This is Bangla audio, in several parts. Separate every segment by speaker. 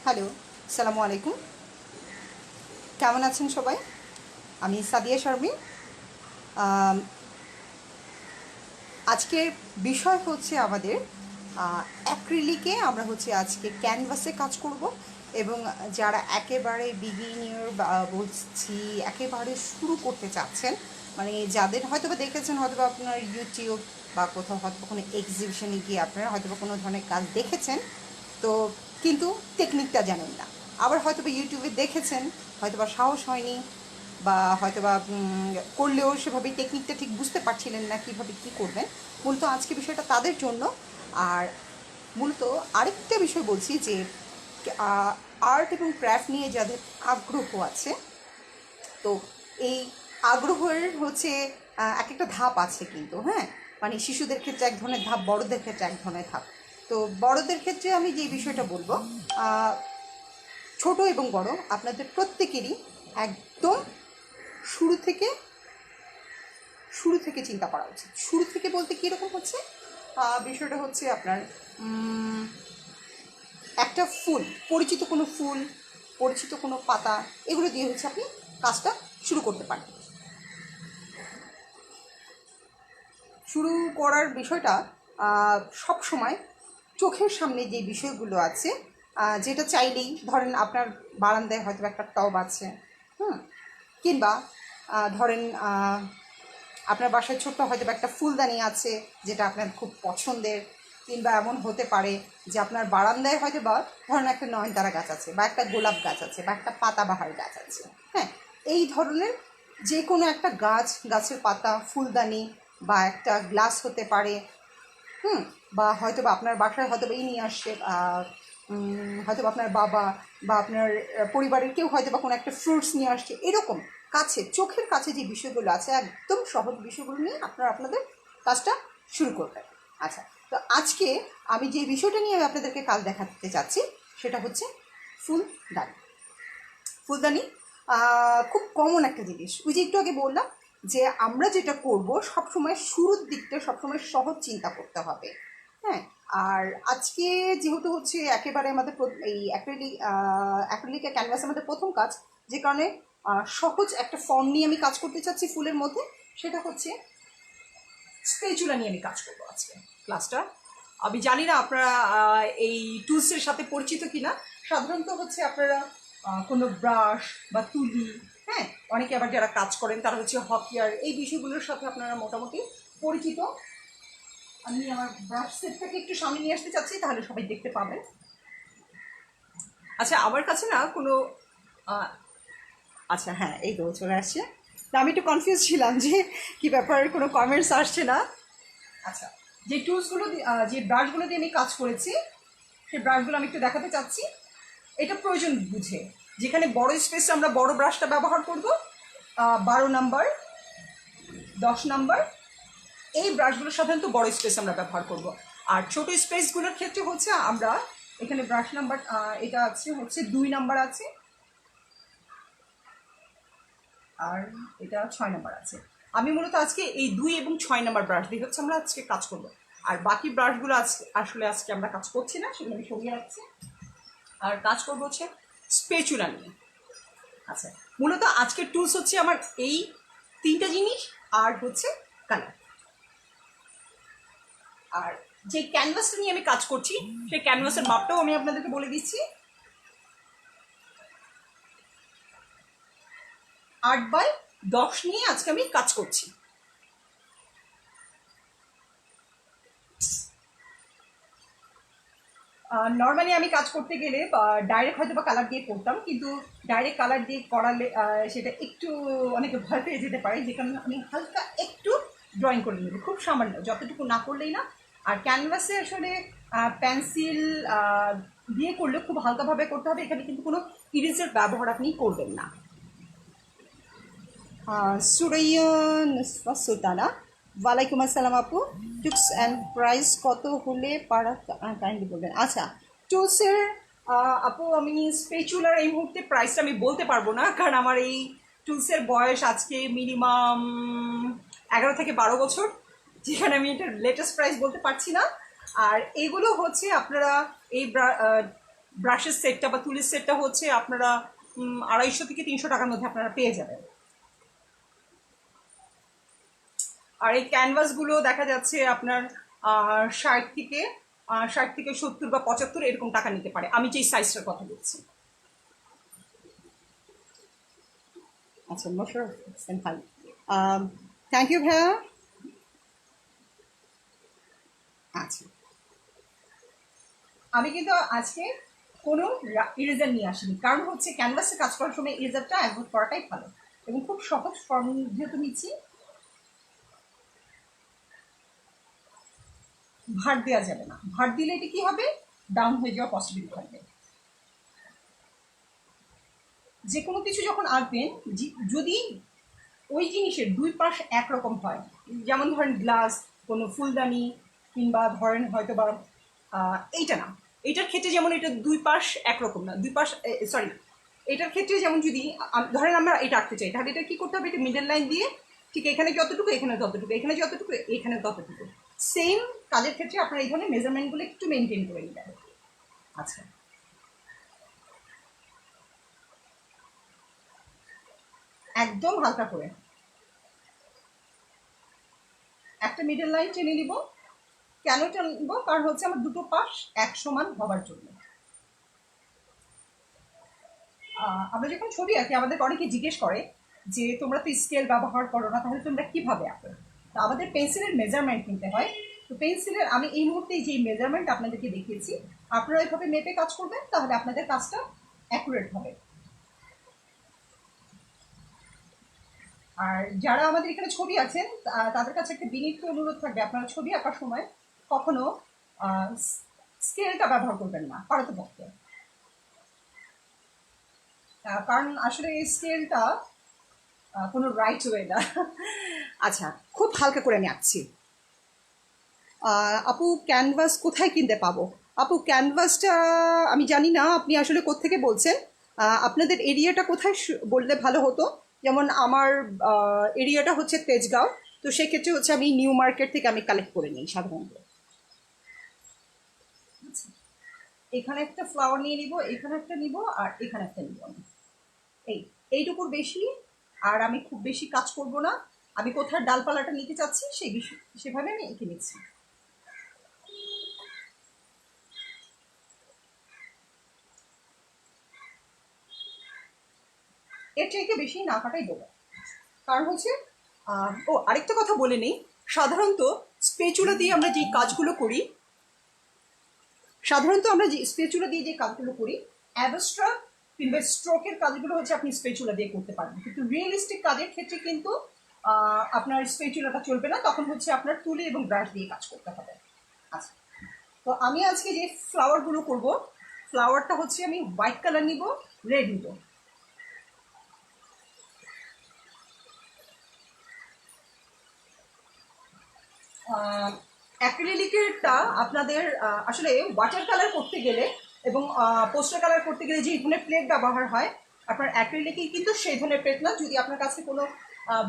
Speaker 1: হ্যালো, আসসালামু আলাইকুম। কেমন আছেন সবাই? আমি সাদিয়া শারমিন। আম, আজকের বিষয় হচ্ছে আমাদের অ্যাক্রিলিকে আমরা হচ্ছে আজকে ক্যানভাসে কাজ করব, এবং যারা একেবারে বিগিনিয়র বলছি একেবারে শুরু করতে চাচ্ছেন, মানে যাদের হয়তো বা দেখেছেন, হয়তো বা আপনার ইউটিউব বা কোথাও হয়তো বা কোনো এক্সিবিশনে গিয়ে আপনারা হয়তো বা কোনো ধরনের কাজ দেখেছেন, তো কিন্তু টেকনিকটা জানেন না। আবার হয়তো বা ইউটিউবে দেখেছেন, হয়তো বা সাহস হয়নি, বা হয়তো বা করলেও সেভাবে টেকনিকটা ঠিক বুঝতে পারছিলেন না কীভাবে কী করবেন। মূলত আজকে বিষয়টা তাদের জন্য। আর মূলত আরেকটা বিষয় বলছি যে আর্ট এবং ক্রাফট নিয়ে যাদের আগ্রহ আছে, তো এই আগ্রহের হচ্ছে এক একটা ধাপ আছে কিন্তু, হ্যাঁ, মানে শিশুদের ক্ষেত্রে এক ধরনের ধাপ, বড়দের ক্ষেত্রে এক ধরনের ধাপ। তো বড়দের ক্ষেত্রে আমি যে বিষয়টা বলবো, ছোট এবং বড় আপনাদের প্রত্যেকেরই একদম শুরু থেকে শুরু থেকে চিন্তা করা উচিত। শুরু থেকে বলতে কীরকম হচ্ছে, বিষয়টা হচ্ছে আপনার একটা ফুল, পরিচিত কোনো ফুল, পরিচিত কোনো পাতা, এগুলো দিয়ে হচ্ছে আপনি কাজটা শুরু করতে পারেন। শুরু করার বিষয়টা সব সময় চোখের সামনে যে বিষয়গুলো আছে, যেটা চাইলেই ধরেন আপনার বারান্দায় হয়তো একটা টব আছে, কিংবা ধরেন আপনার বাসায় ছোট্ট হয়তো একটা ফুলদানি আছে যেটা আপনার খুব পছন্দের, কিংবা এমন হতে পারে যে আপনার বারান্দায় হয়তো বা ধরেন একটা নয়নতারা গাছ আছে, বা একটা গোলাপ গাছ আছে, বা একটা পাতাবাহার গাছ আছে, হ্যাঁ, এই ধরনের যে কোনো একটা গাছ, গাছের পাতা, ফুলদানি, বা একটা গ্লাস হতে পারে, বা হয়তো বা আপনার বাসায় হয়তো বা নিয়ে আসছে, হয়তো বা আপনার বাবা বা আপনার পরিবারের কেউ হয়তো বা কোনো একটা ফ্রুটস নিয়ে আসছে, এরকম কাছে, চোখের কাছে যে বিষয়গুলো আছে, একদম সহজ বিষয়গুলো নিয়ে আপনারা আপনাদের কাজটা শুরু করবেন। আচ্ছা, তো আজকে আমি যে বিষয়টা নিয়ে আমি আপনাদেরকে কাজ দেখাতে চাচ্ছি সেটা হচ্ছে ফুলদানি। ফুলদানি খুব কমন একটা জিনিস। ওই যে একটু আগে বললাম যে আমরা যেটা করব সবসময় শুরুর দিকটা সবসময় সহজ চিন্তা করতে হবে, হ্যাঁ। আর আজকে যেহেতু হচ্ছে একেবারে আমাদের এই অ্যাক্রিলিক ক্যানভাস আমাদের প্রথম কাজ, যে কারণে সহজ একটা ফর্ম নিয়ে আমি কাজ করতে চাচ্ছি ফুলের মধ্যে, সেটা হচ্ছে স্পেচুলা নিয়ে আমি কাজ করবো আজকে ক্লাসটা। আমি জানি না আপনারা এই টুলসের সাথে পরিচিত কিনা। সাধারণত হচ্ছে আপনারা কোনো ব্রাশ বা তুলি, হ্যাঁ, অনেকে আবার যারা কাজ করেন তারা হচ্ছে হকিয়ার, এই বিষয়গুলোর সাথে আপনারা মোটামুটি পরিচিত। আমি আমার ব্রাশ সেটটাকে একটু সামনে নিয়ে আসতে চাচ্ছি, তাহলে সবাই দেখতে পাবেন। আচ্ছা, আমার কাছে না কোনো আচ্ছা, হ্যাঁ, এই তো চলে আসছে। আমি একটু কনফিউজ ছিলাম যে কি ব্যাপার, কোনো কমেন্টস আসছে না। আচ্ছা, যে টুলসগুলো যে ব্রাশগুলো দিয়ে আমি কাজ করেছি, সেই ব্রাশগুলো আমি একটু দেখাতে চাচ্ছি। এটা প্রয়োজন বুঝে, যেখানে বড় স্পেসে আমরা বড় ব্রাশটা ব্যবহার করব, 12 নাম্বার, 10 নাম্বার, এই ব্রাশগুলো সাধারণত বড় স্পেস আমরা ব্যবহার করব। আর ছোট স্পেসগুলোর ক্ষেত্রে হচ্ছে আমরা এখানে ব্রাশ নাম্বার, এটা আছে হচ্ছে 2 নাম্বার আছে, আর এটা 6 নাম্বার আছে। আমি মূলত আজকে এই 2 এবং 6 নাম্বার ব্রাশ দিয়ে হচ্ছে আমরা আজকে কাজ করব। আর বাকি ব্রাশগুলো আসলে আজকে আমরা কাজ করছি না, সেগুলো আমি সরিয়ে রাখছি। আর কাজ করবো হচ্ছে স্পেচুলা নিয়ে। আচ্ছা, মূলত আজকের টুলস হচ্ছে আমার এই 3টা জিনিস, আর হচ্ছে কালার। আর যে ক্যানভাসটা নিয়ে আমি কাজ করছি সেই ক্যানভাসের মাপটাও আমি আপনাদেরকে বলে দিচ্ছি। 8x10 নিয়ে আজকে আমি কাজ করছি। নর্মালি আমি কাজ করতে গেলে ডাইরেক্ট হয়তো বা কালার দিয়ে করতাম, কিন্তু ডাইরেক্ট কালার দিয়ে করালে সেটা একটু অনেকে ভয় পেয়ে যেতে পারে, যে কারণে আমি হালকা একটু ড্রয়িং করে নেব, খুব সামান্য, যতটুকু না করলেই না। আর ক্যানভাসে আসলে পেন্সিল দিয়ে করলে খুব হালকাভাবে করতে হবে, এখানে কিন্তু কোনো ইরেজার ব্যবহার আপনি করবেন না। সুরাইয়া নুসফা সুলতানা, ওয়ালাইকুম আসসালাম আপু। টুলস অ্যান্ড প্রাইস কত হলে পারা কাইন্ডলি বলবেন। আচ্ছা, টুলসের আপু আমি স্পেচুলার এই মুহূর্তে প্রাইসটা আমি বলতে পারবো না, কারণ আমার এই টুলসের বয়স আজকে মিনিমাম 11 থেকে 12 বছর, যেখানে আমি এটার লেটেস্ট প্রাইস বলতে পারছি না। আর এগুলো হচ্ছে আপনারা এই ব্রাশের সেটটা বা তুলির সেটটা হচ্ছে আপনারা 250 থেকে 300 টাকার মধ্যে আপনারা পেয়ে যাবেন। আর এই ক্যানভাসগুলো দেখা যাচ্ছে আপনার 60 থেকে 70 বা 75 এরকম টাকা নিতে পারে, আমি যেই সাইজটার কথা বলছি। আচ্ছা, মোশাররফ হোসেন ভাই, থ্যাংক ইউ ভাইয়া। আচ্ছা, আমি কিন্তু আজকে কোনো ইরেজার নিয়ে আসিনি, কারণ হচ্ছে ক্যানভাসে কাজ করার সময় ইরেজারটা অ্যাভয়েড করাটাই ভালো, এবং খুব সহজ ফর্ম যেহেতু নিচ্ছি, ভার দেওয়া যাবে না। ভার দিলে এটা কি হবে, ডাউন হয়ে যাওয়ার পসিবিলিটি থাকবে। যে কোনো কিছু যখন আঁকবেন, যদি ওই জিনিসের দুই পাশ একরকম হয়, যেমন ধরেন গ্লাস, কোনো ফুলদানি, কিংবা ধরেন হয়তো বা এইটা না, এইটার ক্ষেত্রে যেমন এটা দুই পাশ একরকম না, দুই পাশ সরি, এটার ক্ষেত্রে যেমন যদি ধরেন আমরা এটা আঁকতে চাই, তাহলে এটা কী করতে হবে, এটা মিডল লাইন দিয়ে ঠিক এখানে যতটুকু, এখানে ততটুকু, এখানে যতটুকু, এখানে ততটুকু। সেম কাজের ক্ষেত্রে আপনার এই ধরনের মেজারমেন্টগুলো একটু মেনটেন করে নিতে হবে। আচ্ছা, একদম হালকা করে একটা মিডল লাইন টেনে নিব। কেন টানবো, কারণ হচ্ছে আমার দুটো পাশ এক সমান হবার জন্য। আমরা যখন ছবি আঁকি, আমাদের অনেকে জিজ্ঞেস করে যে তোমরা তো স্কেল ব্যবহার করো না, তাহলে তোমরা কিভাবে আঁকো। তো আমাদের পেন্সিলের মেজারমেন্ট নিতে হয়। তো পেন্সিলের আমি এই মুহূর্তে যে মেজারমেন্ট আপনাদেরকে দেখিয়েছি, আপনারা এভাবে মেপে কাজ করবেন, তাহলে আপনাদের কাজটা অ্যাকুরেট হবে। আর যারা আমাদের এখানে ছবি আছেন, তাদের কাছে একটা বিনীত অনুরোধ থাকবে, আপনারা ছবি আঁকার সময় কখনো স্কেলটা ব্যবহার করবেন না পারতপক্ষে। কারণ আসলে এই স্কেলটা কোনো রাইট ওয়ে না। আচ্ছা, খুব হালকা করে আমি আঁকছি। আপু, ক্যানভাস কোথায় কিনতে পাবো? আপু, ক্যানভাসটা আমি জানি না আপনি আসলে কোত্থেকে বলছেন। আপনাদের এরিয়াটা কোথায় বললে ভালো হতো। যেমন আমার এরিয়াটা হচ্ছে তেজগাঁও, তো সেক্ষেত্রে হচ্ছে আমি নিউ মার্কেট থেকে আমি কালেক্ট করে নিই সাধারণত। এখানে একটা ফ্লাওয়ার নিয়ে নিব, এখানে একটা নিব, আর এখানে একটা নিব আমি। এইটুকুর বেশি আর আমি খুব বেশি কাজ করব না। আমি কোথায় ডালপালাটা নিতে চাচ্ছি সেই বিষয় সেভাবে আমি এঁকে নিচ্ছি। এর চাইতে বেশি না কাটাই দেবো, কারণ হচ্ছে ও আরেকটা কথা বলে নেই, সাধারণত স্পেচুলা দিয়ে আমরা যে কাজগুলো করি, যে কাজগুলো করি, অ্যাবস্ট্রাক্ট কিংবা স্ট্রোকের কাজগুলো হচ্ছে আপনি স্পেচুলা দিয়ে করতে পারবেন, কিন্তু রিয়েলিস্টিক কাজের ক্ষেত্রে কিন্তু আপনার স্পেচুলাটা চলবে না, তখন হচ্ছে আপনার তুলি এবং ব্রাশ দিয়ে কাজ করতে হবে। আচ্ছা, তো আমি আজকে যে ফ্লাওয়ারগুলো করব, ফ্লাওয়ারটা হচ্ছে আমি হোয়াইট কালার নিব, রেড নিব। অ্যাক্রিলিকেরটা আপনাদের আসলে ওয়াটার কালার করতে গেলে এবং পোস্টার কালার করতে গেলে যে ধরনের প্লেট ব্যবহার হয়, আপনার অ্যাক্রিলিকেই কিন্তু সেই ধরনের প্লেট না। যদি আপনার কাছে কোনো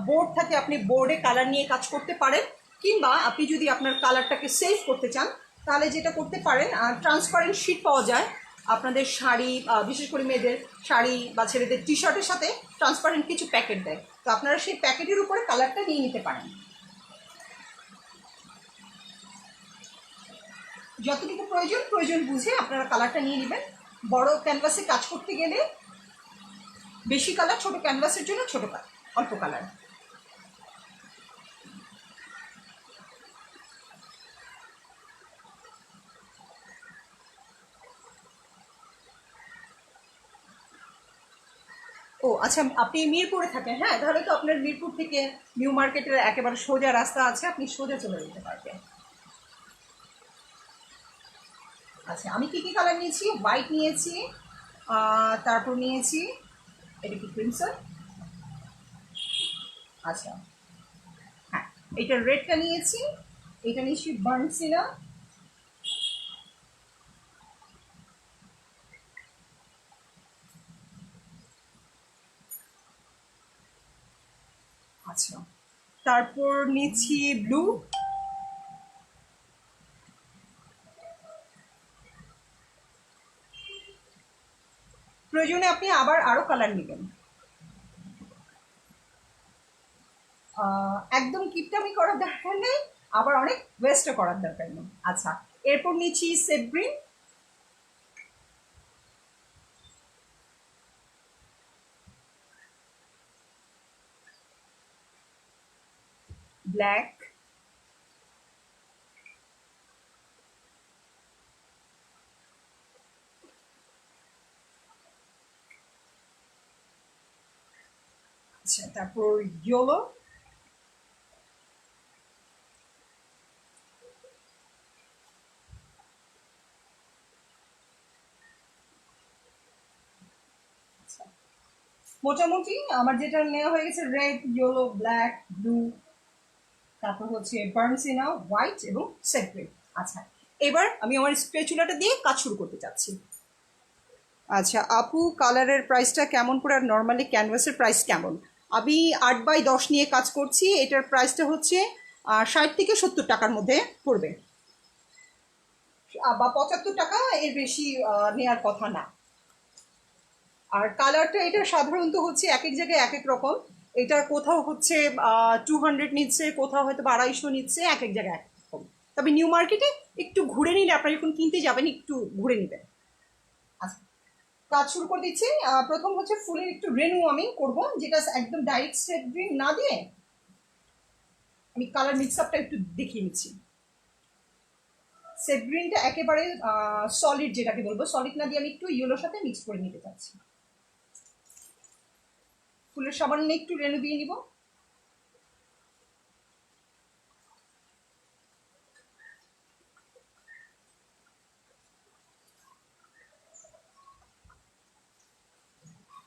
Speaker 1: বোর্ড থাকে, আপনি বোর্ডে কালার নিয়ে কাজ করতে পারেন, কিংবা আপনি যদি আপনার কালারটাকে সেভ করতে চান, তাহলে যেটা করতে পারেন, ট্রান্সপারেন্ট শিট পাওয়া যায় আপনাদের শাড়ি, বিশেষ করে মেয়েদের শাড়ি বা ছেলেদের টি শার্টের সাথে ট্রান্সপারেন্ট কিছু প্যাকেট দেয়, তো আপনারা সেই প্যাকেটের উপরে কালারটা নিয়ে নিতে পারেন। যতটুকু প্রয়োজন বুঝে আপনারা কালারটা নিয়ে নেবেন। বড় ক্যানভাসে কাজ করতে গেলে বেশি কালার, ছোট ক্যানভাসের জন্য ছোট কালার, অল্প কালার। ও আচ্ছা, আপনি মিরপুরে থাকেন? হ্যাঁ, তাহলে তো আপনার মিরপুর থেকে নিউ মার্কেটের একেবারে সোজা রাস্তা আছে, আপনি সোজা চলে যেতে পারবেন। আচ্ছা, আমি কী কী কালার নিয়েছি? হোয়াইট নিয়েছি, তারপর নিয়েছি এটা কি ক্রিমসন, আচ্ছা হ্যাঁ, এটা রেডটা নিয়েছি, এটা নিয়েছি বার্নসিনা, আচ্ছা তারপর নিয়েছি ব্লু, প্রয়োজনে আপনি আবার আরও কালার নেবেন। একদম কিপটামি করার দরকার নেই, আবার অনেক ওয়েস্টও করার দরকার নেই। আচ্ছা, এরপর নিচ্ছি সেফ গ্রিন, ব্ল্যাক, আচ্ছা, তারপর ইয়েলো, মোটামুটি আমার যেটা নেওয়া হয়ে গেছে রেড, ইয়েলো, ব্ল্যাক, ব্লু, তারপর হচ্ছে বার্নসিনা, হোয়াইট এবং সেগ্রে। আচ্ছা, এবার আমি আমার স্প্যাচুলাটা দিয়ে কাজ শুরু করতে চাচ্ছি। আচ্ছা আপু, কালারের প্রাইসটা কেমন পড়ে আর নর্মালি ক্যানভাসের প্রাইস কেমন? আমি 8x10 নিয়ে কাজ করছি, এটার প্রাইসটা হচ্ছে 60 থেকে 70 টাকার মধ্যে পড়বে, বা 75 টাকা, এর বেশি নেওয়ার কথা না। আর কালারটা এটা সাধারণত হচ্ছে এক এক জায়গায় এক এক রকম, এটা কোথাও হচ্ছে 200 নিচ্ছে, কোথাও হয়তো 250 নিচ্ছে, এক এক জায়গায় এক রকম। তবে নিউ মার্কেটে একটু ঘুরে নিলে, আপনারা যখন কিনতে যাবেন একটু ঘুরে নেবেন। আচ্ছা, কাজ শুরু করে দিচ্ছি। প্রথম হচ্ছে ফুলের একটু রেনু আমি করব, যেটা একদম ডাইরেক্ট সেট গ্রিন না দিয়ে আমি কালার মিক্স আপটা একটু দেখিয়ে নিচ্ছি। সেট গ্রিনটা একেবারে সলিড, যেটাকে বলবো সলিড না দিয়ে আমি একটু ইয়েলোর সাথে মিক্স করে নিতে চাচ্ছি। ফুলের সামান্য একটু রেনু দিয়ে নিব।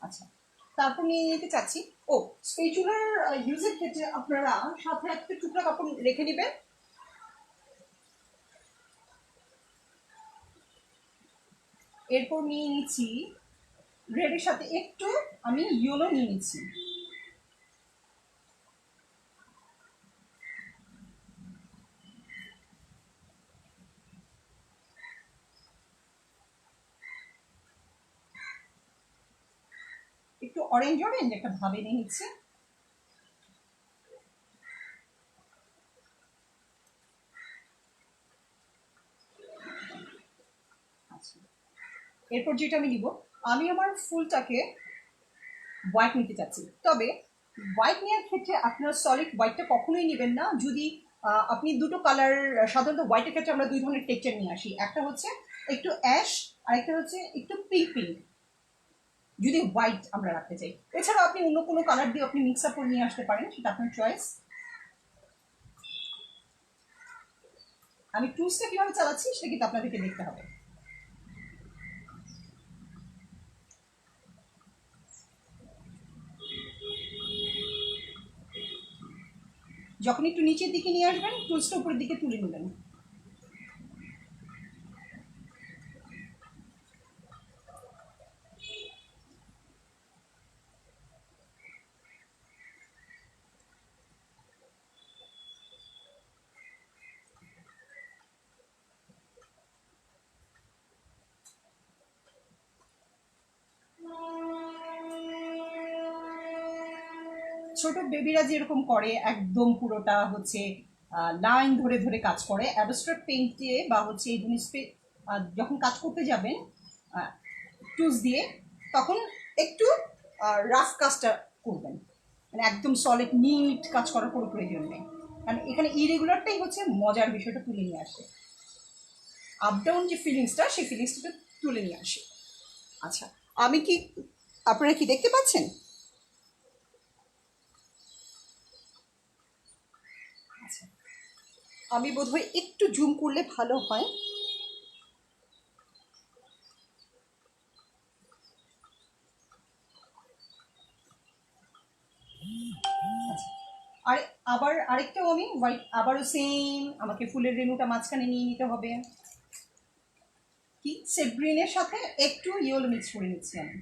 Speaker 1: আচ্ছা, তারপর নিয়ে নিতে চাচ্ছি, ও স্পেচুলার ইউজের ক্ষেত্রে আপনারা সাথে একটা টুকরা কাপড় রেখে নেবেন। এরপর নিয়ে নিচ্ছি রেডের সাথে একটু আমি ইয়েলো নিয়ে নিচ্ছি। একটু অরেঞ্জ অরেঞ্জ একটা ভাবে নিয়ে নিচ্ছি। আচ্ছা, এরপর যেটা আমি নিব, আমি আমার ফুলটাকে হোয়াইট নিতে চাচ্ছি। তবে হোয়াইট নেওয়ার ক্ষেত্রে আপনার সলিড হোয়াইটটা কখনোই নেবেন না। যদি আপনি দুটো কালার, সাধারণত হোয়াইটের ক্ষেত্রে আমরা দুই ধরনের টেক্সচার নিয়ে আসি, একটা হচ্ছে একটু অ্যাশ আর একটা হচ্ছে একটু পিঙ্ক পিঙ্ক, যদি হোয়াইট আমরা রাখতে চাই। এছাড়াও আপনি অন্য কোনো কালার দিয়ে আপনি মিক্স আপ করে নিয়ে আসতে পারেন, সেটা আপনার চয়েস। আমি টুলসটা কিভাবে চালাচ্ছি সেটা কিন্তু আপনাদেরকে দেখতে হবে। যখন একটু নিচের দিকে নিয়ে আসবেন, টুলসটা উপরের দিকে তুলে নেবেন। ছোট বেবিরা যেরকম করে, একদম পুরোটা হচ্ছে লাইন ধরে ধরে কাজ করে, অ্যাবস্ট্রাক্ট পেইন্টে বা হচ্ছে এই জিনিসে যখন কাজ করতে যাবেন টুলস দিয়ে, তখন একটু রাফ কাজটা করবেন, মানে একদম সলিড নিট কাজ করার কোনো প্রয়োজন নেই। কারণ এখানে ইরেগুলারটাই হচ্ছে মজার বিষয়টা তুলে নিয়ে আসে, আপ ডাউন যে ফিলিংসটা, সেই ফিলিংসটা তুলে নিয়ে আসে। আচ্ছা, আমি কি, আপনারা কি দেখতে পাচ্ছেন? আচ্ছা, আমি বোধহয় একটু জুম করলে ভালো হয়। আচ্ছা, আর আবার আরেকটাও আমি হোয়াইট, আবারও সেম আমাকে ফুলের রেণুটা মাঝখানে নিয়ে নিতে হবে। কি সেফ গ্রিনের সাথে একটু ইয়েলো মিক্স করে নিচ্ছি আমি।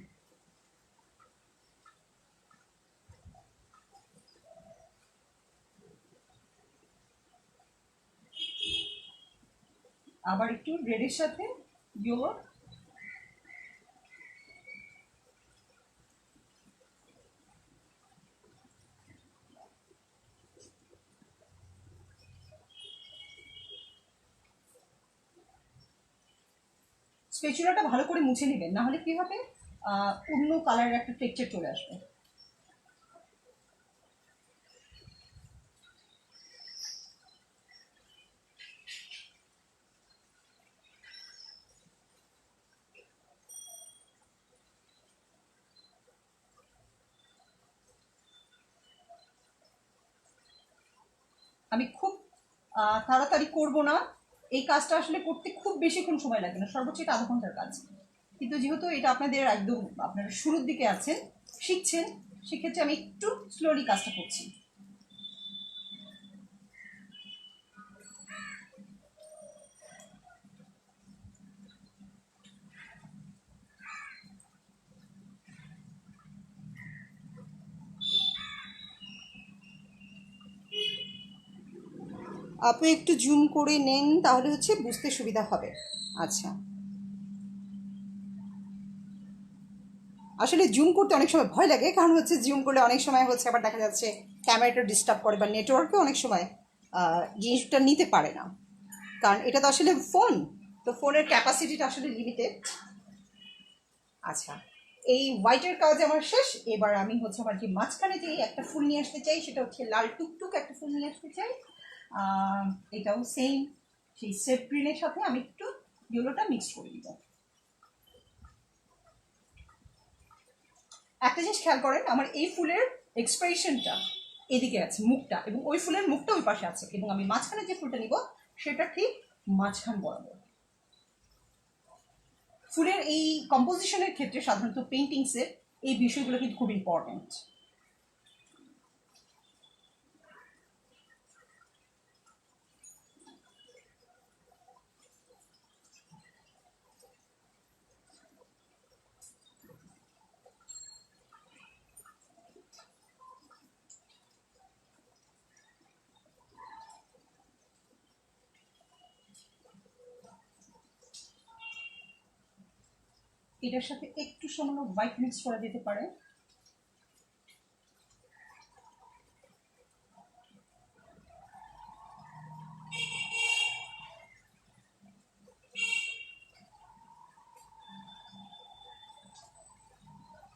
Speaker 1: আবার একটু রেডের সাথে ইয়েলো, স্পেচুলাটা ভালো করে মুছে নেবেন, না হলে কী হবে, অন্য কালারের একটা টেক্সচার চলে আসবে। আমি খুব তাড়াতাড়ি করব না, এই কাজটা আসলে করতে খুব বেশিক্ষণ সময় লাগে না, সর্বোচ্চ এটা আধা ঘন্টার কাজ। কিন্তু যেহেতু এটা আপনাদের একদম আপনারা শুরুর দিকে আছেন, শিখছেন, সেক্ষেত্রে আমি একটু স্লোলি কাজটা করছি। আপনি একটু জুম করে নেন, তাহলে হচ্ছে বুঝতে সুবিধা হবে। আচ্ছা, আসলে জুম করতে অনেক সময় ভয় লাগে, কারণ হচ্ছে জুম করলে অনেক সময় হচ্ছে আবার দেখা যাচ্ছে ক্যামেরাটা ডিস্টার্ব করে বা নেটওয়ার্কে অনেক সময় জিনিসটা নিতে পারে না, কারণ এটা তো আসলে ফোন, তো ফোনের ক্যাপাসিটিটা আসলে লিমিটেড। আচ্ছা, এই হোয়াইটের কাজ আমার শেষ। এবার আমি হচ্ছে আমার যে মাঝখানে যে একটা ফুল নিয়ে আসতে চাই, সেটা হচ্ছে লাল টুকটুক একটা ফুল নিয়ে আসতে চাই। এটাও সেম সেই সেপ গ্রিনের সাথে আমি একটু ইয়েলোটা মিক্স করে দিব। একটা জিনিস খেয়াল করেন, আমার এই ফুলের এক্সপ্রেশনটা এদিকে আছে, মুখটা, এবং ওই ফুলের মুখটা ওই পাশে আছে, এবং আমি মাঝখানে যে ফুলটা নিব সেটা ঠিক মাঝখান বরাবর। ফুলের এই কম্পোজিশনের ক্ষেত্রে সাধারণত পেইন্টিংসের এই বিষয়গুলো কিন্তু খুব ইম্পর্টেন্ট। এটার সাথে একটু সামান্য হোয়াইট মিক্স করা যেতে পারে।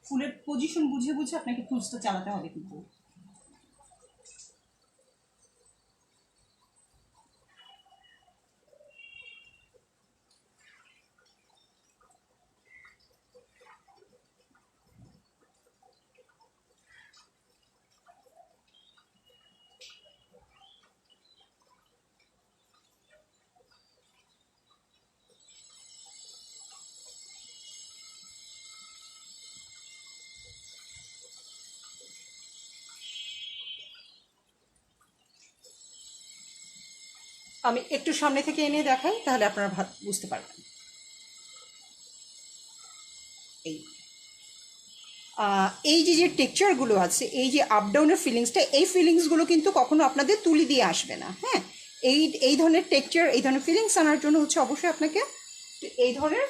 Speaker 1: ফুলের পজিশন বুঝে বুঝে আপনাকে টুলসটা চালাতে হবে কিন্তু। আমি একটু সামনে থেকে এনে দেখাই, তাহলে আপনারা বুঝতে পারবেন। এই এই যে যে টেক্সচারগুলো আছে, এই যে আপ ডাউনের ফিলিংসটা, এই ফিলিংসগুলো কিন্তু কখনো আপনাদের তুলি দিয়ে আসবে না। হ্যাঁ, এই এই ধরনের টেক্সচার, এই ধরনের ফিলিংস আনার জন্য হচ্ছে অবশ্যই আপনাকে এই ধরনের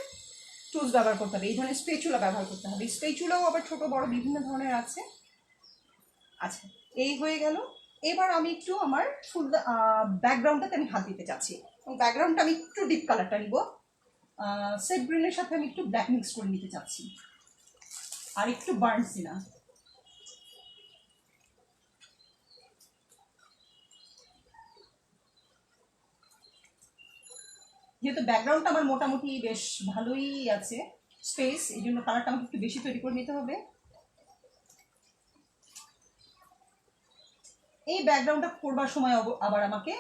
Speaker 1: টুলস ব্যবহার করতে হবে, এই ধরনের স্পেচুলা ব্যবহার করতে হবে। স্পেচুলাও আবার ছোট বড় বিভিন্ন ধরনের আছে। আচ্ছা, এই হয়ে গেল। এবার আমি একটু আমার ফুল ব্যাকগ্রাউন্ডটাতে আমি হাত দিতে চাচ্ছি, এবং ব্যাকগ্রাউন্ডটা আমি একটু ডিপ কালারটা নিব। সেফ গ্রিনের সাথে আমি একটু ব্ল্যাক মিক্স করে নিতে চাচ্ছি, আর একটু বার্ন সিনা। যেহেতু ব্যাকগ্রাউন্ডটা আমার মোটামুটি বেশ ভালোই আছে স্পেস, এই জন্য কালারটা আমাকে একটু বেশি তৈরি করে নিতে হবে। এই ব্যাকগ্রাউন্ডটা করবার সময় আবার আমাকে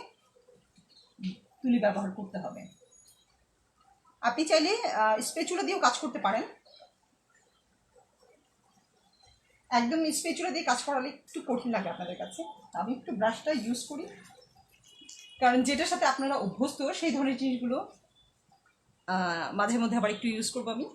Speaker 1: তুলি ব্যবহার করতে হবে। আপনি চাইলে স্পেচুলা দিয়েও কাজ করতে পারেন। একদম স্পেচুলা দিয়ে কাজ করালে একটু কঠিন লাগে আপনাদের কাছে, আমি একটু ব্রাশটা ইউজ করি, কারণ যেটার সাথে আপনারা অভ্যস্ত সেই ধরনের জিনিসগুলো মাঝে মধ্যে আবার একটু ইউজ করবো আমি।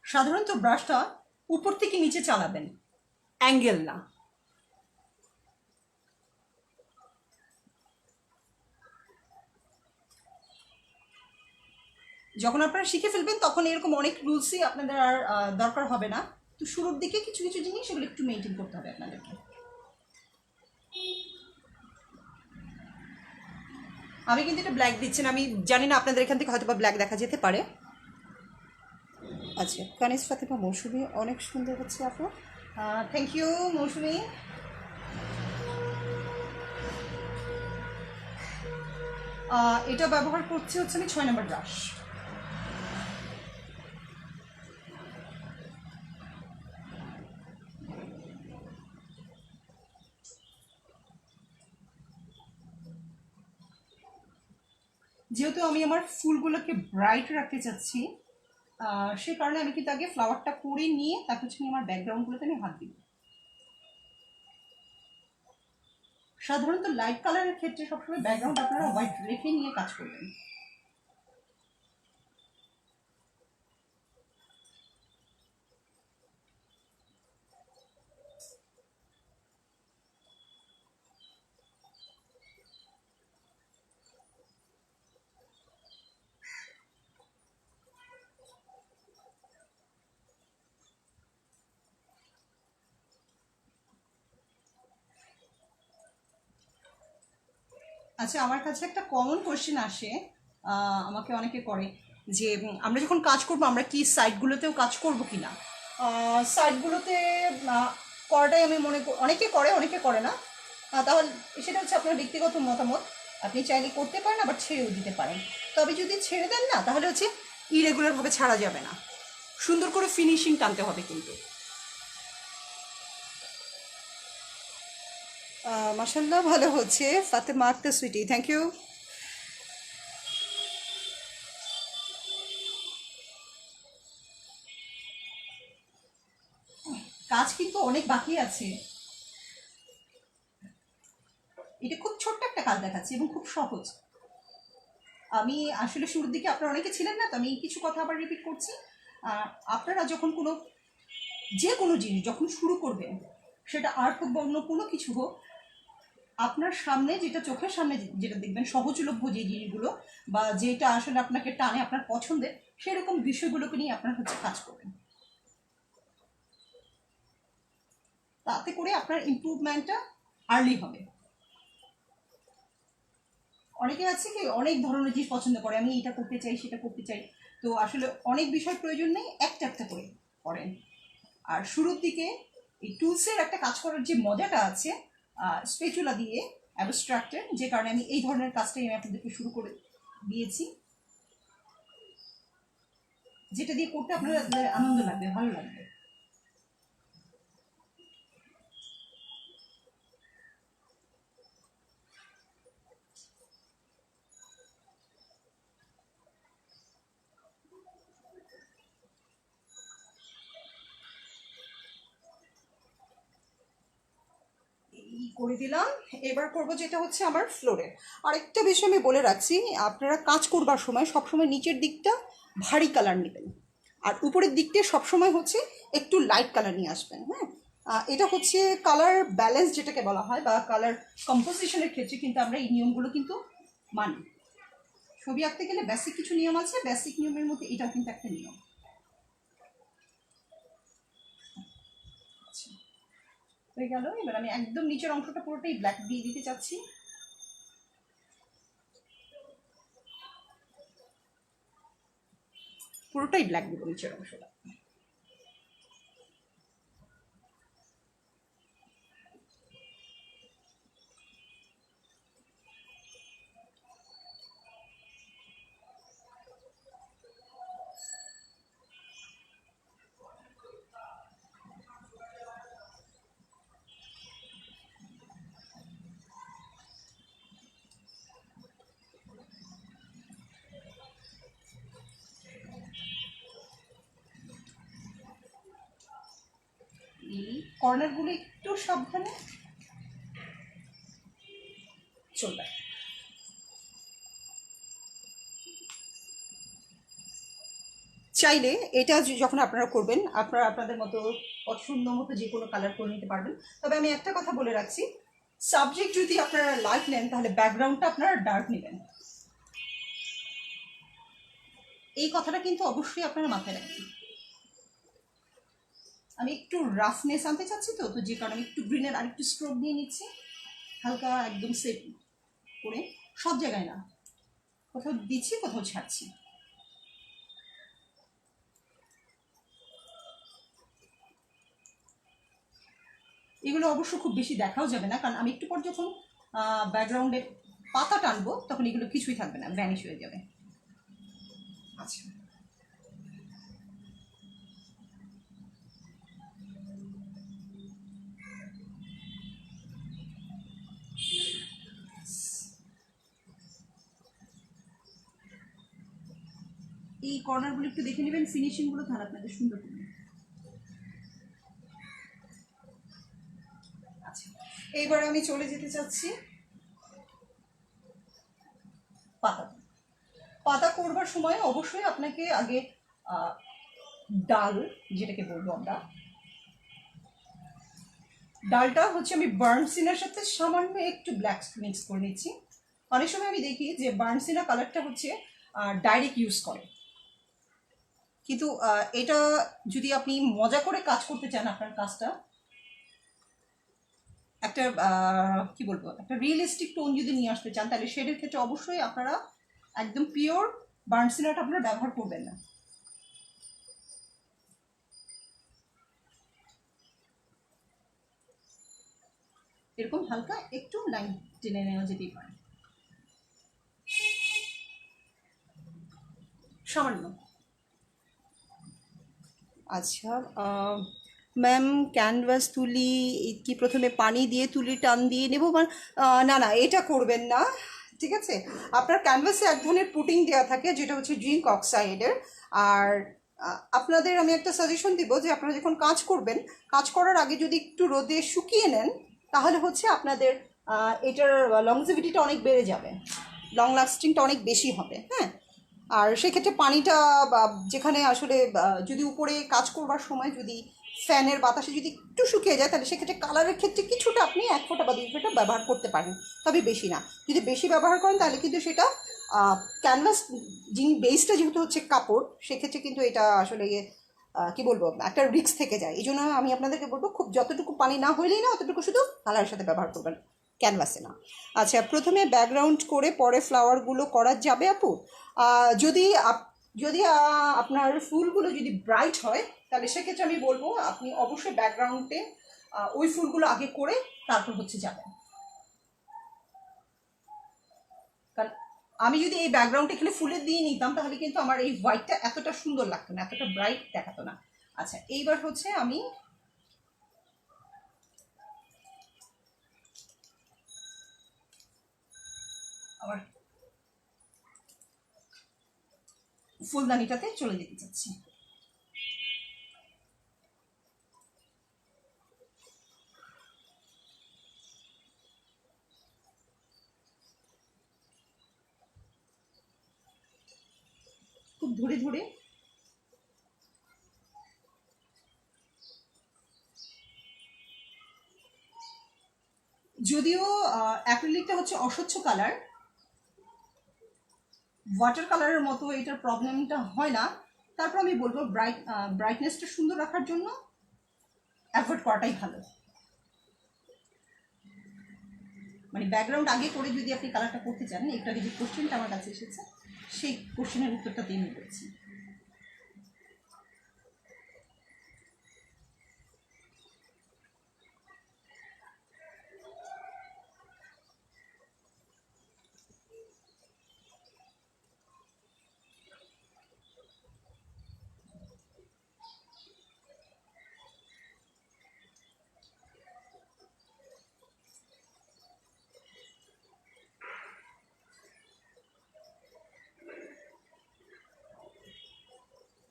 Speaker 1: সাধারণত ব্রাশটা উপর থেকে নিচে চালাবেন, অ্যাঙ্গেল না। যখন আপনারা শিখে ফেলবেন তখন এরকম অনেক রুলসই আপনাদের আর দরকার হবে না। তো শুরুর দিকে কিছু কিছু জিনিস সেগুলো একটু মেনটেন করতে হবে আপনাদেরকে। আমি কিন্তু এটা ব্ল্যাক দিচ্ছি না, আমি জানি না আপনাদের এখান থেকে হয়তো বা ব্ল্যাক দেখা যেতে পারে। আচ্ছা, কানিজ ফাতেমা মৌসুমি অনেক সুন্দর হচ্ছে আপু। থ্যাংক ইউ মৌসুমি। এটা ব্যবহার করছি হচ্ছে আমি 6 নম্বর ব্রাশ। যেহেতু আমি আমার ফুলগুলোকে ব্রাইট রাখতে চাচ্ছি, সে কারণে আমি কিন্তু আগে ফ্লাওয়ারটা করে নিয়ে তারপর হচ্ছে আমার ব্যাকগ্রাউন্ডগুলোতে আমি হাত দিব। সাধারণত লাইট কালারের ক্ষেত্রে সবসময় ব্যাকগ্রাউন্ড আপনারা হোয়াইট রেখে নিয়ে কাজ করবেন। আচ্ছা, আমার কাছে একটা কমন কোশ্চেন আসে, আমাকে অনেকে করে যে আমরা যখন কাজ করব আমরা কি সাইডগুলোতেও কাজ করব কি না। সাইডগুলোতে করাটাই আমি অনেকে করে অনেকে করে না। তাহলে সেটা হচ্ছে আপনার ব্যক্তিগত মতামত, আপনি চাইলে করতে পারেন আবার ছেড়েও দিতে পারেন। তবে যদি ছেড়ে দেন না তাহলে হচ্ছে ইরেগুলারভাবে ছাড়া যাবে না, সুন্দর করে ফিনিশিং টানতে হবে কিন্তু। মাশাল্লাহ ভালো হচ্ছে ফাতেমা আক্তার সুইটি, থ্যাংক ইউ। কাজ কিন্তু অনেক বাকি আছে। এটা খুব ছোট্ট একটা কাজ দেখাচ্ছি এবং খুব সহজ। আমি আসলে শুরুর দিকে আপনারা অনেকে ছিলেন না, তো আমি কিছু কথা আবার রিপিট করছি। আপনারা যখন যে কোনো জিনিস যখন শুরু করবেন, সেটা আর্ট হোক বা অন্য কোনো কিছু হোক, আপনার সামনে যেটা চোখের সামনে যেটা দেখবেন সহজলভ্য যে জিনিসগুলো বা যেটা আসলে আপনাকে টানে আপনার পছন্দের, সেরকম বিষয়গুলোকে নিয়ে আপনার হচ্ছে কাজ করবেন। তাতে করে আপনার ইমপ্রুভমেন্টটা আর্লি হবে। অনেকে আছে কি অনেক ধরনের জিনিস পছন্দ করে, আমি এটা করতে চাই সেটা করতে চাই, তো আসলে অনেক বিষয় প্রয়োজন নেই, একটা একটা করে করেন। আর শুরুর দিকে এই টুলসের একটা কাজ করার যে মজাটা আছে স্পেচুলা দিয়ে অ্যাবস্ট্রাক্টের, যে কারণে আমি এই ধরনের কাজটাই আমি আপনাদেরকে শুরু করে দিয়েছি, যেটা দিয়ে করতে আপনাদের আনন্দ লাগবে, ভালো লাগবে। করে দিলাম। এবার করব যেটা হচ্ছে আমার ফ্লোরে। আরেকটা বিষয় আমি বলে রাখছি, আপনারা কাজ করবার সময় সবসময় নিচের দিকটা ভারী কালার নেবেন আর উপরের দিকটা সবসময় হচ্ছে একটু লাইট কালার নিয়ে আসবেন। হ্যাঁ, এটা হচ্ছে কালার ব্যালেন্স যেটাকে বলা হয় বা কালার কম্পোজিশনের ক্ষেত্রে কিন্তু আমরা এই নিয়মগুলো কিন্তু মানি। ছবি আঁকতে গেলে বেসিক কিছু নিয়ম আছে, বেসিক নিয়মের মধ্যে এটাও কিন্তু একটা নিয়ম। হয়ে গেল। এবার আমি একদম নিচের অংশটা পুরোটাই ব্ল্যাক দিয়ে দিতে চাচ্ছি। পুরোটাই ব্ল্যাক দেবো নিচের অংশটা। এই কর্নারগুলো একটু সাবধানে চলবে। চাইলে এটা যখন আপনারা করবেন আপনারা আপনাদের মতো পছন্দ মতো যে কোনো কালার করে নিতে পারবেন। তবে আমি একটা কথা বলে রাখছি, সাবজেক্ট যদি আপনারা লাইট নেন তাহলে ব্যাকগ্রাউন্ডটা আপনারা ডার্ক নেবেন। এই কথাটা কিন্তু অবশ্যই আপনারা মাথায় রাখবেন। আমি একটু রাফনেস আনতে চাচ্ছি, তো যে কারণে আমি একটু গ্রিনের আর একটু স্ট্রোক দিয়ে নিচ্ছি, হালকা একদম সেট করে, সব জায়গায় না, কোথাও দিচ্ছি কোথাও ছাড়ছি। এগুলো অবশ্য খুব বেশি দেখাও যাবে না, কারণ আমি একটু পর যখন ব্যাকগ্রাউন্ডে পাতা টানবো তখন এগুলো কিছুই থাকবে না, ভ্যানিশ হয়ে যাবে। আচ্ছা, এই কর্নারগুলো একটু দেখে নেবেন, ফিনিশিংগুলো তাহলে আপনাদের সুন্দর হবে। আচ্ছা, এইবার আমি চলে যেতে চাচ্ছি পাতা। পাতা করবার সময় অবশ্যই আপনাকে আগে ডাল, যেটাকে বলবো আমরা, ডালটা হচ্ছে আমি বার্নসিনার সাথে সামান্য একটু ব্ল্যাক মিক্স করে নিচ্ছি। অনেক সময় আমি দেখি যে বার্নসিনা কালারটা হচ্ছে ডাইরেক্ট ইউজ করে, কিন্তু এটা যদি আপনি মজা করে কাজ করতে চান, আপনার কাজটা একটা কি বলবো, একটা রিয়েলিস্টিক টোন যদি নিয়ে আসতে চান, তাহলে শেডের ক্ষেত্রে অবশ্যই আপনারা একদম পিওর বার্নসিনাটা আপনারা ব্যবহার করবেন না। এরকম হালকা একটু লাইন টেনে নেওয়া যেতেই পারে, সামান্য। আচ্ছা, ম্যাম ক্যানভাস তুলি কি প্রথমে পানি দিয়ে তুলি টান দিয়ে নেব? না না, এটা করবেন না, ঠিক আছে? আপনার ক্যানভাসে এক ধরনের পুটিং দেওয়া থাকে যেটা হচ্ছে জিঙ্ক অক্সাইডের। আর আপনাদের আমি একটা সাজেশন দিব যে আপনারা যখন কাজ করবেন, কাজ করার আগে যদি একটু রোদে শুকিয়ে নেন, তাহলে হচ্ছে আপনাদের এটার লংজিভিটিটা অনেক বেড়ে যাবে, লং লাস্টিংটা অনেক বেশি হবে, হ্যাঁ। আর সেক্ষেত্রে পানিটা যেখানে আসলে যদি উপরে কাজ করবার সময় যদি ফ্যানের বাতাসে যদি একটু শুকিয়ে যায়, তাহলে সেক্ষেত্রে কালারের ক্ষেত্রে কিছুটা আপনি 1 ফোঁটা বা 2 ফোঁটা ব্যবহার করতে পারেন, তবে বেশি না। যদি বেশি ব্যবহার করেন তাহলে কিন্তু সেটা ক্যানভাস যিনি বেসটা যেহেতু হচ্ছে কাপড়, সেক্ষেত্রে কিন্তু এটা আসলে কি বলবো, একটা রিস্ক থেকে যায়। এই জন্য আমি আপনাদেরকে বলবো খুব যতটুকু পানি না হইলেই না, অতটুকু শুধু কালারের সাথে ব্যবহার করবেন, ক্যানভাসে না। আচ্ছা, প্রথমে ব্যাকগ্রাউন্ড করে পরে ফ্লাওয়ারগুলো করা যাবে আপু? যদি যদি আপনার ফুলগুলো যদি ব্রাইট হয়, তাহলে সেক্ষেত্রে আমি বলবো আপনি অবশ্যই ব্যাকগ্রাউন্ডে ওই ফুলগুলো আগে করে তারপর হচ্ছে যাবেন। কারণ আমি যদি এই ব্যাকগ্রাউন্ডটা এখানে ফুলের দিয়ে নিতাম, তাহলে কিন্তু আমার এই হোয়াইটটা এতটা সুন্দর লাগতো না, এতটা ব্রাইট দেখাতো না। আচ্ছা, এইবার হচ্ছে আমি আবার ফুলদানিটাতে চলে যেতে চাচ্ছি। খুব ধরে ধরে, যদিও অ্যাক্রিলিকটা হচ্ছে অস্বচ্ছ কালার, ওয়াটার কালারের মতো এটার প্রবলেমটা হয় না, তারপর আমি বলবো ব্রাইটনেসটা সুন্দর রাখার জন্য অ্যাভয়েড করাটাই ভালো। মানে ব্যাকগ্রাউন্ড আগে করে যদি আপনি কালারটা করতে চান, একটু আগে যে কোশ্চেনটা আমার কাছে এসেছে, সেই কোশ্চেনের উত্তরটা দিয়ে আমি বলছি।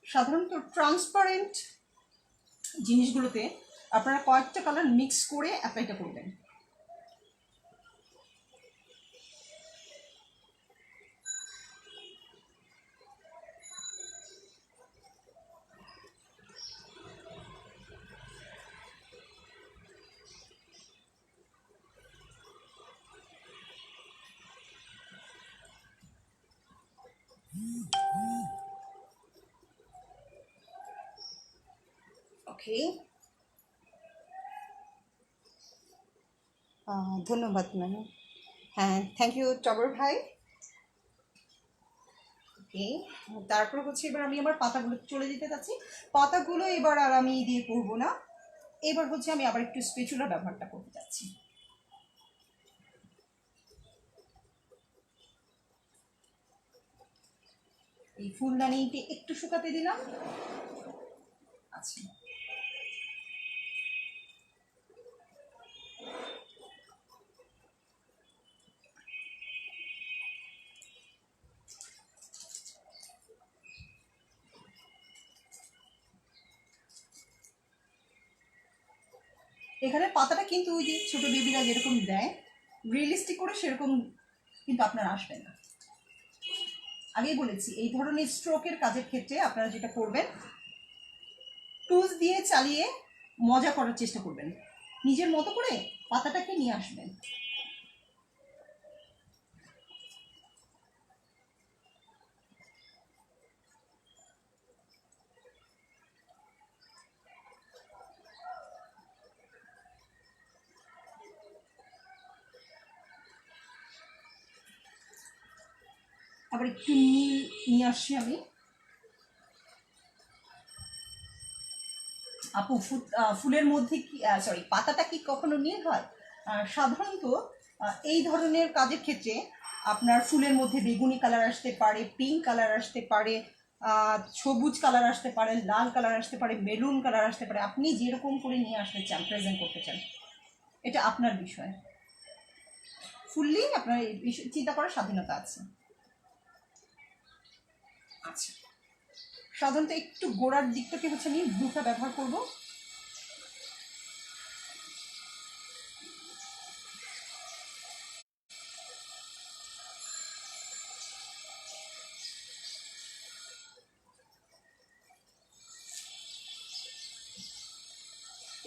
Speaker 1: সাধারণত ট্রান্সপারেন্ট জিনিসগুলোতে আপনারা কয়েকটা কালার মিক্স করে অ্যাপ্লাইটা করবেন। ওকে, ধন্যবাদ ম্যাম। হ্যাঁ, থ্যাংক ইউ টগর ভাই। ওকে, তারপর হচ্ছে এবার আমি আমার পাতাগুলো চলে যেতে চাচ্ছি। পাতাগুলো এবার আর আমি দিয়ে করবো না, এবার হচ্ছে আমি আবার একটু স্পেচুলার ব্যবহারটা করতে চাচ্ছি। এই ফুলদানিতে একটু শুকাতে দিলাম। আচ্ছা, এখানে পাতাটা কিন্তু ওই যে ছোটো বেবিরা যেরকম দেয় রিয়েলিস্টিক করে সেরকম কিন্তু আপনার আসবে না। আগেই বলেছি এই ধরনের স্ট্রোকের কাজের ক্ষেত্রে আপনারা যেটা করবেন, টুলস দিয়ে চালিয়ে মজা করার চেষ্টা করবেন, নিজের মতো করে পাতাটাকে নিয়ে আসবেন। আবার একটু নীল নিয়ে আসছি আমি। আপু, ফুলের মধ্যে কি, সরি, পাতাটা কি কখনো নীল হয়? সাধারণত এই ধরনের কাজের ক্ষেত্রে আপনার ফুলের মধ্যে বেগুনি কালার আসতে পারে, পিঙ্ক কালার আসতে পারে, সবুজ কালার আসতে পারে, লাল কালার আসতে পারে, মেরুন কালার আসতে পারে। আপনি যেরকম করে নিয়ে আসতে চান, প্রেজেন্ট করতে চান, এটা আপনার বিষয়। ফুললি আপনার এই বিষয় চিন্তা করার স্বাধীনতা আছে। আচ্ছা, সাধারণত একটু গোড়ার দিকটাকে হচ্ছে আমি ব্লুটা ব্যবহার করব।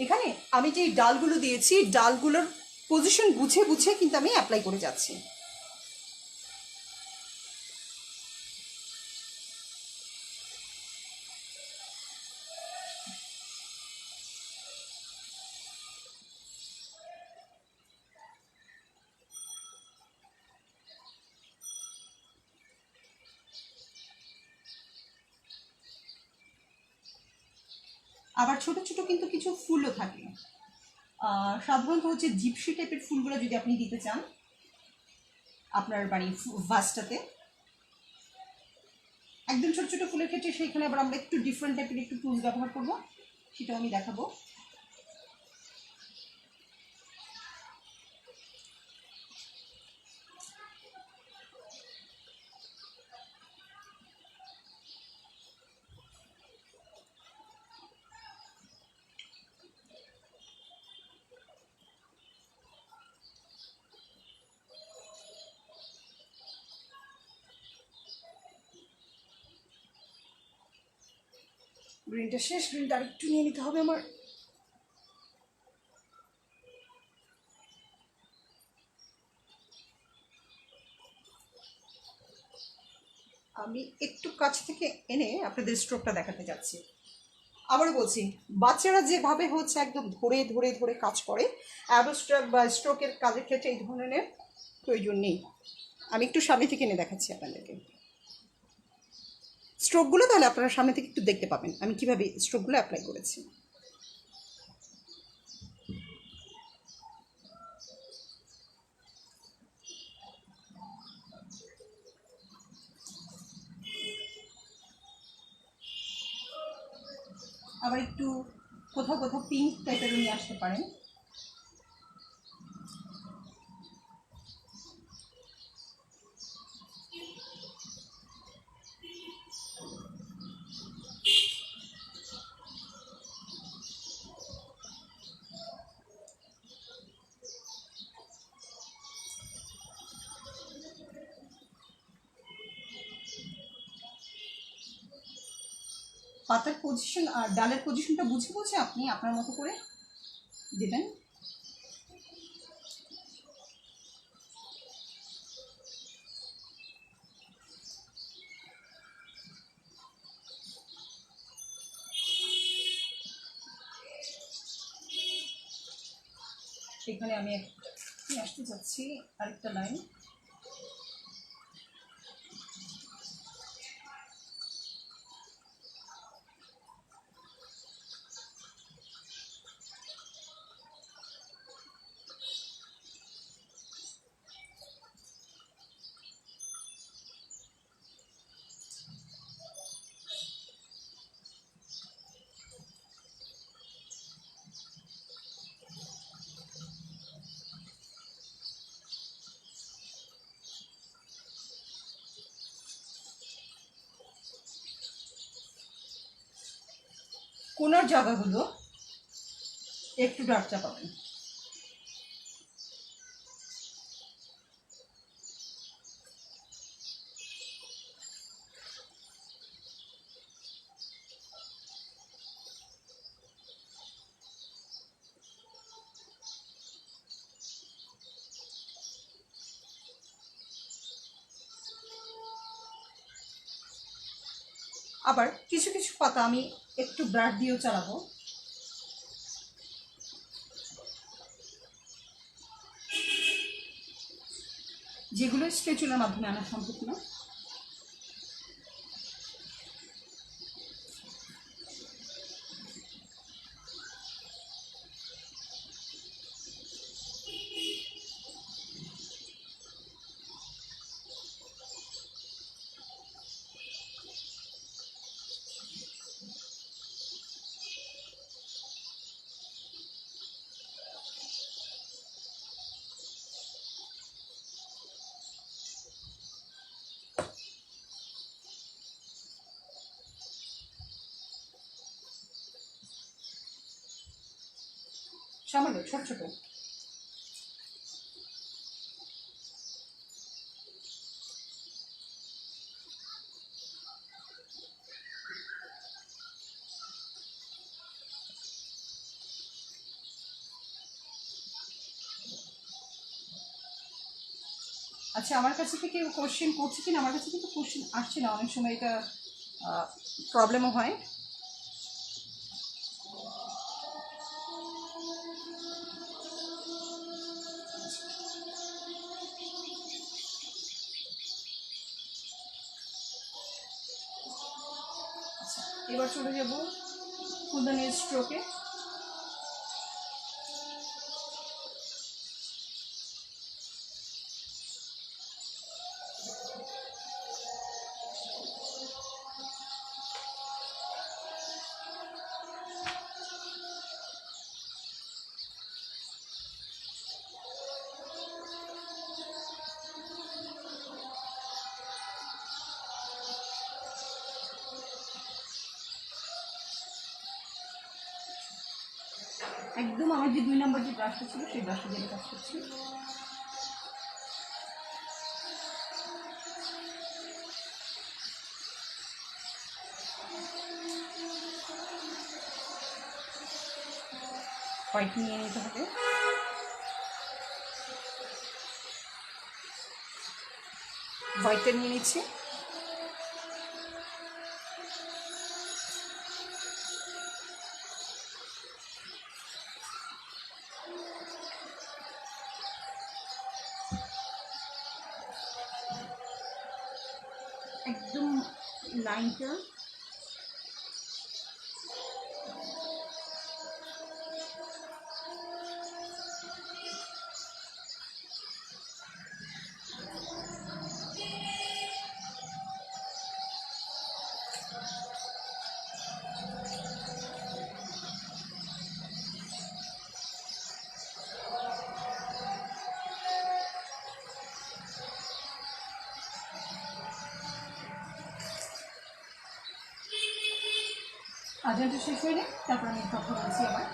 Speaker 1: এখানে আমি যে ডালগুলো দিয়েছি, ডালগুলোর পজিশন বুঝে বুঝে কিন্তু আমি অ্যাপ্লাই করে যাচ্ছি। আবার ছোট ছোট কিন্তু কিছু ফুলও থাকে, সাধারণত হচ্ছে জিপসি টাইপের ফুলগুলো যদি আপনি দিতে চান আপনার বাড়ির ভাসটাতে, একদম ছোট ছোট ফুলের ক্ষেত্রে সেইখানে আবার আমরা একটু ডিফারেন্ট টাইপের একটু টুলস ব্যবহার করব, সেটাও আমি দেখাবো। গ্রিনটা শেষ, গ্রিনটা আরেকটু নিয়ে নিতে হবে আমার। আমি একটু কাছ থেকে এনে আপনাদের স্ট্রোকটা দেখাতে যাচ্ছি। আবারও বলছি, বাচ্চারা যেভাবে হচ্ছে একদম ধরে ধরে ধরে কাজ করে, অ্যাবস্ট্রাক বা স্ট্রোকের কাজের ক্ষেত্রে এই ধরনের প্রয়োজন নেই। আমি একটু সামনে থেকে এনে দেখাচ্ছি আপনাদেরকে স্ট্রোকগুলো, তাহলে আপনারা সামনে থেকে একটু দেখতে পাবেন আমি কীভাবে স্ট্রোকগুলো অ্যাপ্লাই করেছি। আবার একটু কোথাও কোথাও পিঙ্ক টাইপের নিয়ে আসতে পারেন। পাতার পজিশন আর ডালের পজিশনটা বুঝে বুঝে আপনি আপনার মতো করে দেবেন। সেখানে আমি নিয়ে আসতে চাচ্ছি আরেকটা লাইন। কোনার জায়গাগুলো একটু ডার্ক চা পাবেন। আবার কিছু কিছু পাতা আমি একটু ব্রাশ দিয়েও চালাবো। যেগুলো স্ট্রেচুলার মাধ্যমে আনা সম্ভব না। সামান্য ছোট ছোট। আচ্ছা, আমার কাছে থেকে কোশ্চেন করছে কিনা, আমার কাছে কিন্তু কোশ্চেন আসছে না, অনেক সময় এটা প্রবলেমও হয়। আচ্ছা, এবার চলে যাব ফুলদানির স্ট্রোকে। একদম আমার যে 2 নম্বর যে ব্রাশটা ছিল সেই ব্রাশটা দিয়ে কাজ করছি। হোয়াইট নিয়ে নিতে হবে। হোয়াইটটা নিয়ে নিচ্ছি। একদম লাইনটা আজানটা শেষ হয়ে যায়, তারপর আমি কথা বলছি আবার।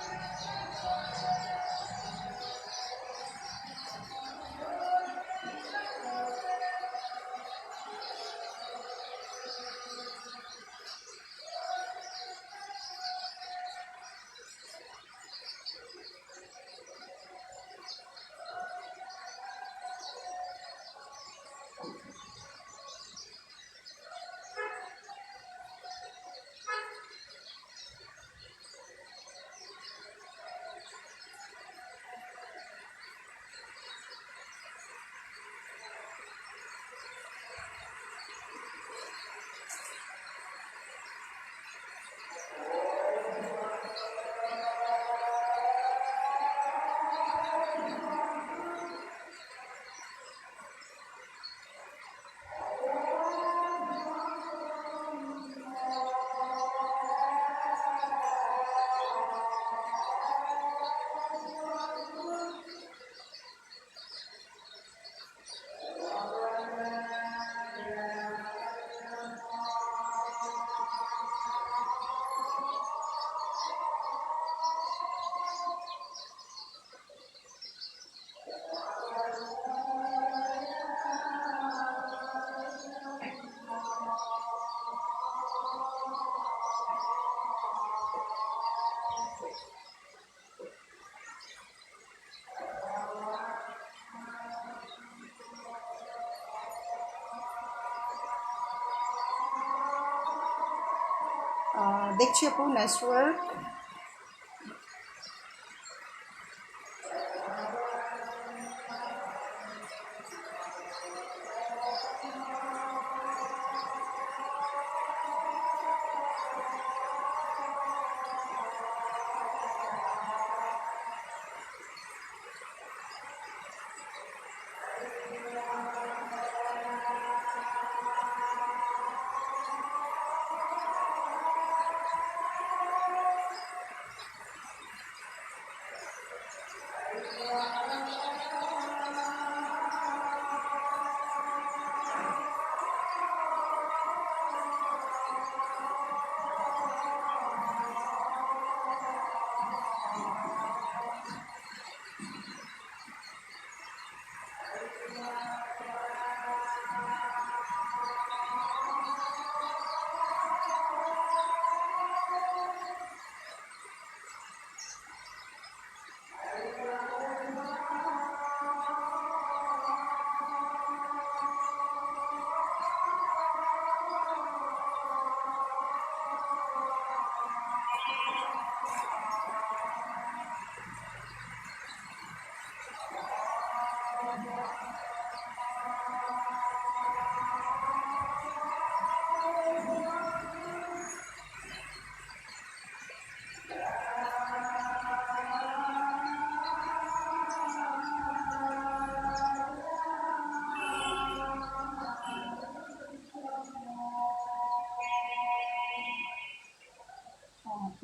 Speaker 1: দেখছি আপু, নাইস ওয়ার্ক।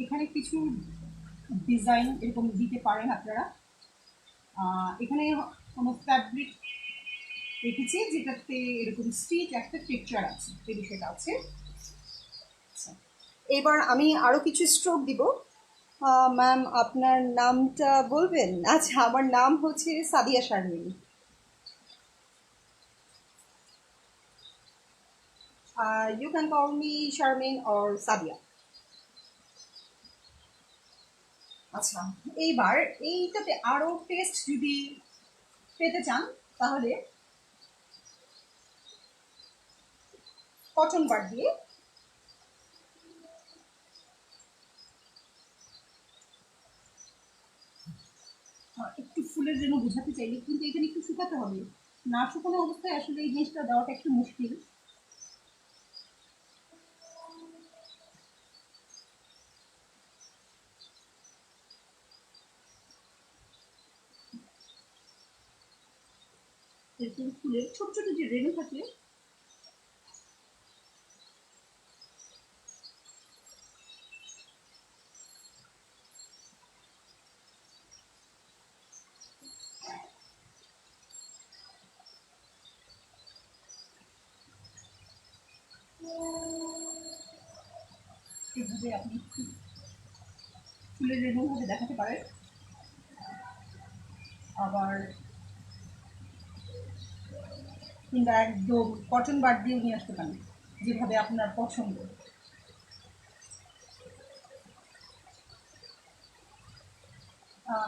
Speaker 1: এখানে কিছু ডিজাইন এরকম দিতে পারেন আপনারা। এখানে কোনো ফ্যাব্রিক রেখেছি যেটাতে এরকম স্টিচ একটা টেক্সচার আছে, এই বিষয়টা আছে। আচ্ছা, এবার আমি আরও কিছু স্ট্রোক দিব। ম্যাম আপনার নামটা বলবেন? আচ্ছা, আমার নাম হচ্ছে Sadia Sharmin. You can call me Sharmin or Sadia. আচ্ছা, এইবার এইটাতে আরও টেস্ট যদি পেতে চান তাহলে কটন বার দিয়ে একটু ফুলের জন্য বোঝাতে চাইলে, কিন্তু এখানে একটু শুকাতে হবে। না শুকানো অবস্থায় আসলে এই জিনিসটা দেওয়াটা একটু মুশকিল। এরকম ফুলের ছোট ছোট যে রেণু থাকে এভাবে আপনি ফুলের রেণু ভাবে দেখাতে পারেন। আবার কিংবা একদম কটন বার দিয়েও নিয়ে আসতে পারেন, যেভাবে আপনার পছন্দ।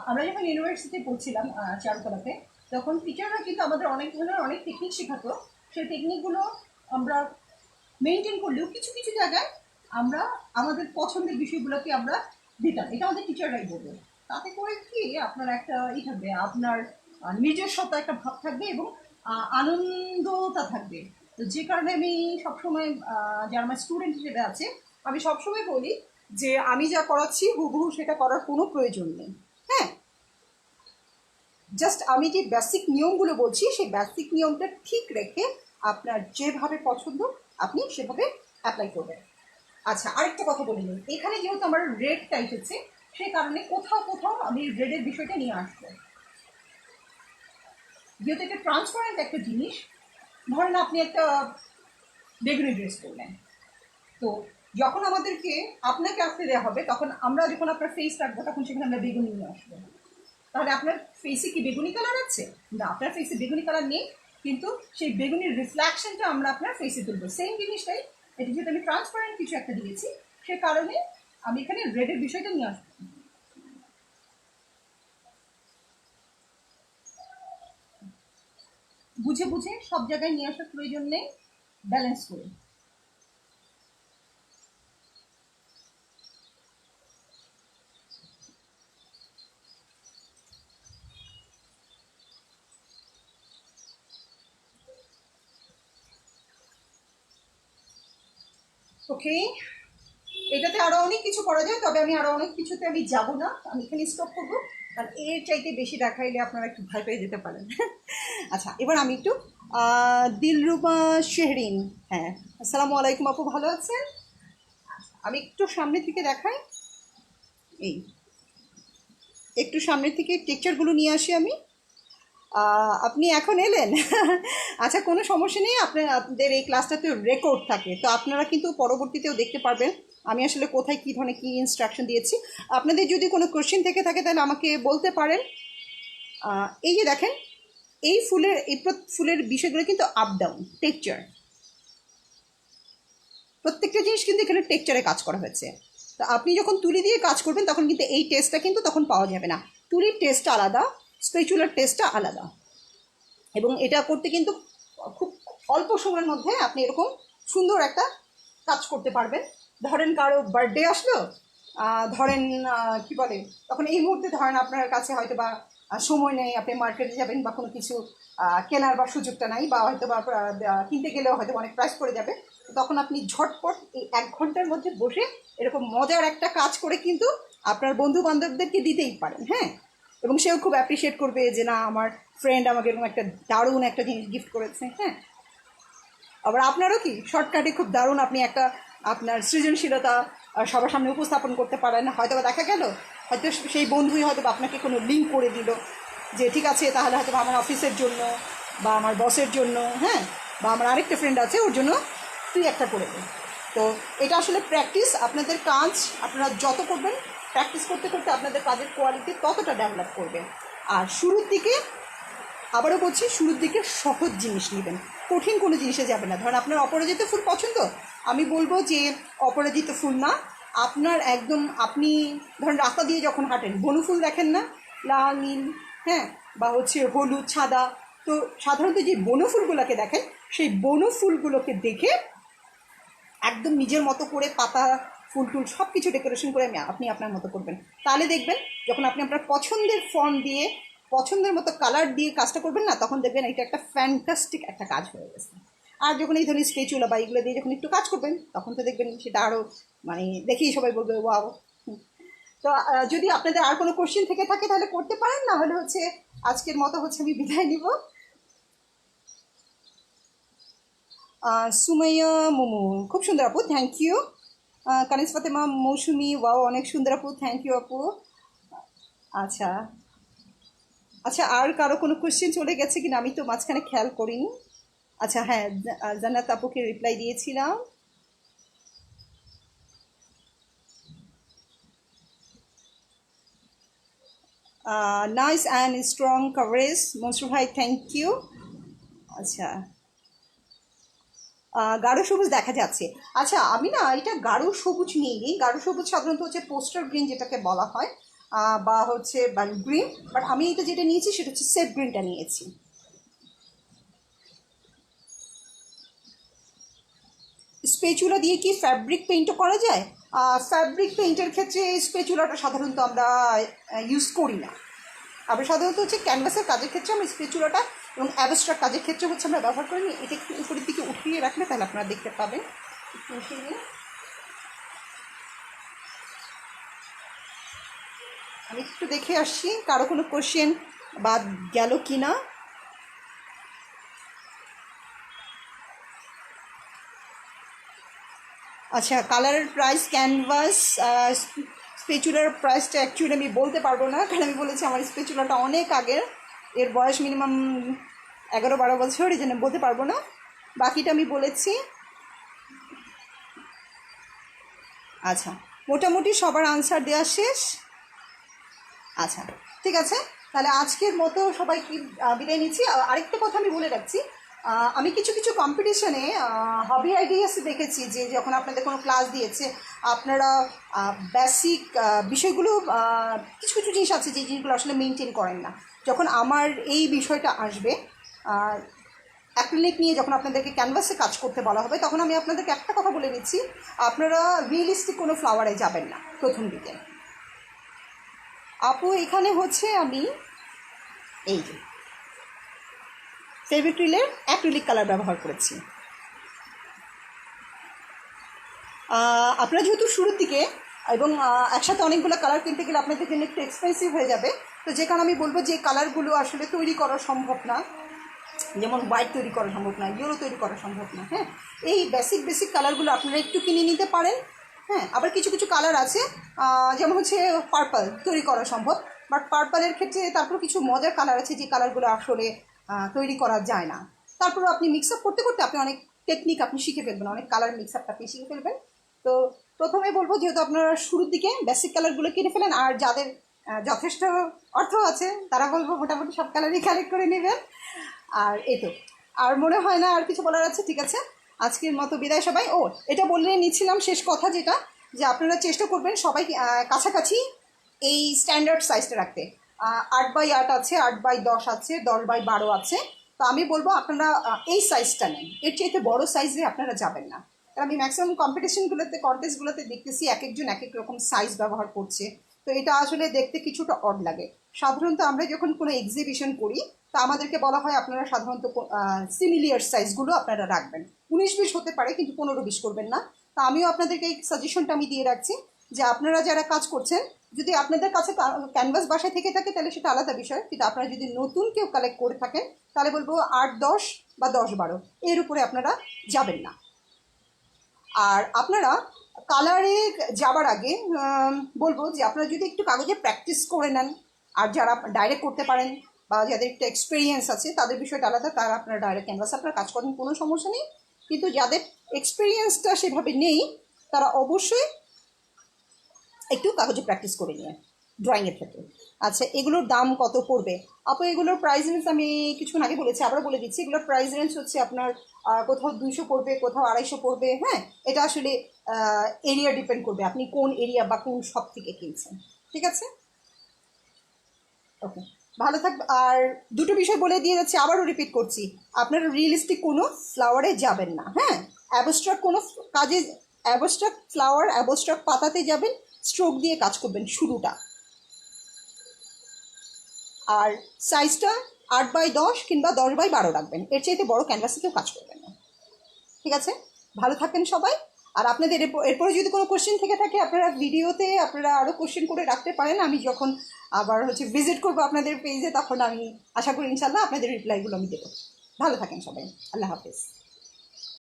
Speaker 1: আমরা যখন ইউনিভার্সিটিতে পড়ছিলাম চারুকলাতে, তখন টিচাররা কিন্তু আমাদের অনেক ধরনের অনেক টেকনিক শেখাতো। সেই টেকনিকগুলো আমরা মেনটেন করলেও কিছু কিছু জায়গায় আমরা আমাদের পছন্দের বিষয়গুলোকে আমরা দিতাম। এটা আমাদের টিচাররাই বলবে। তাতে করে কি আপনার একটা থাকবে, আপনার নিজস্বতা একটা ভাব থাকবে এবং আনন্দটা থাকবে। তো যে কারণে আমি সবসময় যারা আমার স্টুডেন্ট হিসেবে আছে, আমি সবসময় বলি যে আমি যা করাচ্ছি হুবহু সেটা করার কোনো প্রয়োজন নেই। হ্যাঁ, জাস্ট আমি যে বেসিক নিয়মগুলো বলছি সেই বেসিক নিয়মটা ঠিক রেখে আপনার যেভাবে পছন্দ আপনি সেভাবে অ্যাপ্লাই করবেন। আচ্ছা, আরেকটা কথা বলে নিন, এখানে যেহেতু আমার রেডটা এসেছে সেই কারণে কোথাও কোথাও আমি রেডের বিষয়টা নিয়ে আসবো। যেহেতু এটা ট্রান্সপারেন্ট একটা জিনিস, ধরেন আপনি একটা বেগুনি ড্রেস করলেন, তো যখন আমাদেরকে আপনাকে আসতে দেওয়া হবে তখন আমরা যখন আপনার ফেস রাখবো তখন সেখানে আমরা বেগুনি নিয়ে আসবো। তাহলে আপনার ফেসে কি বেগুনি কালার আছে? না, আপনার ফেসে বেগুনি কালার নেই, কিন্তু সেই বেগুনির রিফ্লেকশনটা আমরা আপনার ফেসে তুলবো। সেম জিনিসটাই, এটা যেহেতু আমি ট্রান্সপারেন্ট কিছু একটা দিয়েছি সে কারণে আমি এখানে রেডের বিষয়টা নিয়ে আসবো। বুঝে বুঝে সব জায়গায় নিয়ে আসার প্রয়োজন নেই, ব্যালেন্স করে। ওকে, এটাতে আরও অনেক কিছু করা যায়, তবে আমি আরও অনেক কিছুতে আমি যাব না, আমি এখানে স্টপ করবো, কারণ এর চাইতে বেশি দেখাইলে আপনারা একটু ভয় পেয়ে যেতে পারেন। আচ্ছা, এবার আমি একটু দিলরুবা শেহরিন, হ্যাঁ, আসসালামু আলাইকুম আপু, ভালো আছেন? আমি একটু সামনে থেকে দেখাই, এই একটু সামনের থেকে টেক্সচারগুলো নিয়ে আসি আমি। আপনি এখন এলেন? আচ্ছা, কোনো সমস্যা নেই, আপনাদের এই ক্লাসটাতে রেকর্ড থাকে, তো আপনারা কিন্তু পরবর্তীতেও দেখতে পারবেন আমি আসলে কোথায় কী ধরনের কী ইনস্ট্রাকশন দিয়েছি। আপনাদের যদি কোনো কোশ্চেন থেকে থাকে তাহলে আমাকে বলতে পারেন। এই যে দেখেন, এই ফুলের বিষয়গুলো কিন্তু আপ ডাউন টেক্সচার, প্রত্যেকটা জিনিস কিন্তু এখানে টেক্সচারে কাজ করা হয়েছে। তো আপনি যখন তুলি দিয়ে কাজ করবেন তখন কিন্তু এই টেস্টটা কিন্তু তখন পাওয়া যাবে না। তুলির টেস্টটা আলাদা, স্পেচুলার টেস্টটা আলাদা, এবং এটা করতে কিন্তু খুব অল্প সময়ের মধ্যে আপনি এরকম সুন্দর একটা কাজ করতে পারবেন। ধরেন কারো বার্থডে আসলো, ধরেন কি বলে, তখন এই মুহূর্তে ধরেন আপনার কাছে হয়তো বা সময় নেই, আপনি মার্কেটে যাবেন বা কোনো কিছু কেনার বা সুযোগটা নাই, বা হয়তো বা কিনতে গেলেও হয়তো অনেক প্রাইস পড়ে যাবে, তখন আপনি ঝটপট এই 1 ঘন্টার মধ্যে বসে এরকম মজার একটা কাজ করে কিন্তু আপনার বন্ধু বান্ধবদেরকে দিতেই পারেন। হ্যাঁ, এবং সেও খুব অ্যাপ্রিসিয়েট করবে যে না, আমার ফ্রেন্ড আমাকে এরকম একটা দারুণ একটা জিনিস গিফট করেছে। হ্যাঁ, আবার আপনারও কি শর্টকাটে খুব দারুণ আপনি একটা আপনার সৃজনশীলতা সবার সামনে উপস্থাপন করতে পারেন। হয়তো বা দেখা গেল হয়তো সেই বন্ধুই হয়তো আপনাকে কোনো লিঙ্ক করে দিল যে ঠিক আছে, তাহলে হয়তো আমার অফিসের জন্য বা আমার বসের জন্য, হ্যাঁ, বা আমার আরেকটা ফ্রেন্ড আছে ওর জন্য তুই একটা করে দেন। তো এটা আসলে প্র্যাকটিস, আপনাদের কাজ আপনারা যত করবেন, প্র্যাকটিস করতে করতে আপনাদের কাজের কোয়ালিটি ততটা ডেভেলপ করবে। আর শুরুর দিকে, আবারও বলছি, শুরুর দিকে সহজ জিনিস নেবেন, কঠিন কোনো জিনিসে যাবে না। ধরেন আপনার অপরাজিত ফুল পছন্দ, আমি বলবো যে অপরাজিত ফুল না, আপনার একদম, আপনি ধরেন রাস্তা দিয়ে যখন হাঁটেন বনু ফুল দেখেন না, লাল নীল, হ্যাঁ, বা হচ্ছে হলুদ সাদা, তো সাধারণত যে বনু ফুলগুলোকে দেখেন সেই বনু ফুলগুলোকে দেখে একদম নিজের মতো করে পাতা ফুল টুল সব কিছু ডেকোরেশন করে আপনি আপনার মতো করবেন। তাহলে দেখবেন যখন আপনি আপনার পছন্দের ফর্ম দিয়ে, পছন্দের মতো কালার দিয়ে কাজটা করবেন না, তখন দেখবেন এটা একটা ফ্যান্টাস্টিক একটা কাজ হয়ে গেছে। আর যখন এই ধরনের স্কেচুলা বা এগুলো দিয়ে যখন একটু কাজ করবেন তখন তো দেখবেন সেটা আরও মানে দেখেই সবাই বলবে ওয়াও। তো যদি আপনাদের আর কোনো কোশ্চেন থেকে থাকে তাহলে করতে পারেন, না হলে হচ্ছে আজকের মতো হচ্ছে আমি বিদায় নিব। সুমাইয়া মোমো, খুব সুন্দর আপু, thank you. Kanis Fatema Mousumi, wow অনেক সুন্দর আপু, থ্যাংক ইউ আপু। আচ্ছা আচ্ছা, আর কারো কোনো কোশ্চেন চলে গেছে কিনা আমি তো মাঝখানে খেয়াল করিনি। আচ্ছা হ্যাঁ, জান্নাত আপুকে রিপ্লাই দিয়েছিলাম। Nice and strong coverage Mansur ভাই, থ্যাংক ইউ। আচ্ছা, গাঢ় সবুজ দেখা যাচ্ছে। আচ্ছা, আমি না এটা গাঢ় সবুজ নিইনি, গাঢ় সবুজ সাধারণত হচ্ছে পোস্টার গ্রিন যেটাকে বলা হয়, বা হচ্ছে গ্রিন, বাট আমি এটা যেটা নিয়েছি সেটা হচ্ছে সেফ গ্রিনটা নিয়েছি। স্পেচুলা দিয়ে কি ফ্যাব্রিক পেইন্টও করা যায়? ফ্যাব্রিক পেইন্টের ক্ষেত্রে স্পেচুলাটা সাধারণত আমরা ইউজ করি না। আমরা সাধারণত হচ্ছে ক্যানভাসের কাজের ক্ষেত্রে আমরা স্পেচুলাটা, এবং অ্যাবস্ট্রাক্ট কাজের ক্ষেত্রে হচ্ছে আমরা ব্যবহার করি। এটা একটু উপরের দিকে উঠিয়ে রাখলে তাহলে আপনারা দেখতে পাবেন। একটু উঠিয়ে নিয়ে আমি একটু দেখে আসছি কারো কোনো কোশ্চেন বাদ গেল কি না। আচ্ছা, কালারের প্রাইস, ক্যানভাস, স্পেচুলার প্রাইসটা অ্যাকচুয়ালি আমি বলতে পারবো না, কারণ আমি বলেছি আমার স্পেচুলাটা অনেক আগের, এর বয়স মিনিমাম 11-12 বছর, এই জন্য বলতে পারবো না। বাকিটা আমি বলেছি। আচ্ছা, মোটামুটি সবার আনসার দেওয়া শেষ। আচ্ছা, ঠিক আছে, তাহলে আজকের মতো সবাই কি বিদায় নিচ্ছি। আরেকটা কথা আমি বলে রাখছি, আমি কিছু কিছু কম্পিটিশনে হবি আইডিয়াসে দেখেছি যে যখন আপনাদের কোনো ক্লাস দিয়েছে আপনারা বেসিক বিষয়গুলো, কিছু কিছু জিনিস আছে যে জিনিসগুলো আসলে মেনটেন করেন না। যখন আমার এই বিষয়টা আসবে, অ্যাক্রিলিক নিয়ে যখন আপনাদেরকে ক্যানভাসে কাজ করতে বলা হবে, তখন আমি আপনাদেরকে একটা কথা বলে দিচ্ছি, আপনারা রিয়েলিস্টিক কোনো ফ্লাওয়ারে যাবেন না প্রথম দিকে। আপু এখানে হচ্ছে আমি এই যে ফেভিক্রিলের অ্যাক্রিলিক কালার ব্যবহার করেছি। আপনারা যেহেতু শুরুর দিকে এবং একসাথে অনেকগুলো কালার কিনতে গেলে আপনাদের জন্য একটু এক্সপেন্সিভ হয়ে যাবে, তো যে কারণে আমি বলবো যে কালারগুলো আসলে তৈরি করা সম্ভব না, যেমন হোয়াইট তৈরি করা সম্ভব না, ইয়েলো তৈরি করা সম্ভব না। হ্যাঁ, এই বেসিক কালারগুলো আপনারা একটু কিনে নিতে পারেন। হ্যাঁ, আবার কিছু কিছু কালার আছে যেমন হচ্ছে পার্পল তৈরি করা সম্ভব, বাট পার্পলের ক্ষেত্রে তারপর কিছু মজার কালার আছে যে কালারগুলো আসলে তৈরি করা যায় না। তারপরে আপনি মিক্স আপ করতে করতে আপনি অনেক টেকনিক আপনি শিখে ফেলবেন, অনেক কালার মিক্স আপটা আপনি শিখে ফেলবেন। তো প্রথমে বলবো যেহেতু আপনারা শুরুর দিকে বেসিক কালারগুলো কিনে ফেলেন, আর যাদের যথেষ্ট অর্থ আছে তারা বলবো মোটামুটি সব কালারই কালেক্ট করে নেবেন। আর এই তো, আর মনে হয় না আর কিছু বলার আছে। ঠিক আছে, আজকের মতো বিদায় সবাই। ও, এটা বললে নিচ্ছিলাম শেষ কথা, যেটা যে আপনারা চেষ্টা করবেন সবাই কাছাকাছি এই স্ট্যান্ডার্ড সাইজটা রাখতে। 8x8 আছে, 8x10 আছে, 10x12 আছে। তো আমি বলবো আপনারা এই সাইজটা নেন, এর চাইতে বড় সাইজে আপনারা যাবেন না। কারণ আমি ম্যাক্সিমাম কন্টেস্টগুলোতে দেখতেছি এক একজন এক এক রকম সাইজ ব্যবহার করছে। তো এটা আসলে দেখতে কিছুটা অড লাগে। সাধারণত আমরা যখন কোনো এক্সিবিশন করি তা আমাদেরকে বলা হয় আপনারা সাধারণত সিমিলিয়ার সাইজগুলো আপনারা রাখবেন। 19-20 হতে পারে, কিন্তু 15-20 করবেন না। তা আমিও আপনাদেরকে এই সাজেশনটা আমি দিয়ে রাখছি যে আপনারা যারা কাজ করছেন, যদি আপনাদের কাছে ক্যানভাস বাসায় থেকে থাকে তাহলে সেটা আলাদা বিষয়, কিন্তু আপনারা যদি নতুন কেউ কালেক্ট করে থাকেন তাহলে বলবো 8-10 বা 10-12 এর উপরে আপনারা যাবেন না। আর আপনারা কালারে যাবার আগে বলবো যে আপনারা যদি একটু কাগজে প্র্যাকটিস করে নেন, আর যারা ডাইরেক্ট করতে পারেন বা যাদের একটু এক্সপিরিয়েন্স আছে তাদের বিষয়টা আলাদা, তারা আপনারা ডাইরেক্ট ক্যানভাসে আপনারা কাজ করেন, কোনো সমস্যা নেই। কিন্তু যাদের এক্সপিরিয়েন্সটা সেভাবে নেই তারা অবশ্যই একটু কাগজে প্র্যাকটিস করে নিয়ে ড্রয়িংয়ের ক্ষেত্রে। আচ্ছা, এগুলোর দাম কত পড়বে আপু? এগুলোর প্রাইস রেঞ্জ আমি কিছুক্ষণ আগে বলেছি, আবার বলে দিচ্ছি। এগুলোর প্রাইস রেঞ্জ হচ্ছে আপনার কোথাও 200 পড়বে, কোথাও 250 পড়বে। হ্যাঁ, এটা আসলে এরিয়া ডিপেন্ড করবে, আপনি কোন এরিয়া বা কোন শপ থেকে কিনছেন। ঠিক আছে, ওকে, ভালো থাকবে। আর দুটো বিষয় বলে দিয়ে যাচ্ছি, আবারও রিপিট করছি, আপনারা রিয়েলিস্টিক কোনো ফ্লাওয়ারে যাবেন না। হ্যাঁ, অ্যাবস্ট্রাক্ট কোনো কাজে, অ্যাবস্ট্রাক্ট ফ্লাওয়ার, অ্যাবস্ট্রাক্ট পাতাতে যাবেন, স্ট্রোক দিয়ে কাজ করবেন শুরুটা। আর সাইজটা 8x10 কিংবা 10x12 রাখবেন, এর চাইতে বড় ক্যানভাসে কেউ কাজ করবেন না। ঠিক আছে, ভালো থাকেন সবাই। আর আপনাদের এরপরে যদি কোনো কোশ্চেন থেকে থাকে আপনারা ভিডিওতে আপনারা আরও কোশ্চেন করে রাখতে পারেন। আমি যখন আবার ভিজিট করবো আপনাদের পেজে তখন আমি আশা করি ইনশাল্লাহ আপনাদের রিপ্লাইগুলো আমি দেবো। ভালো থাকেন সবাই, আল্লাহ হাফেজ।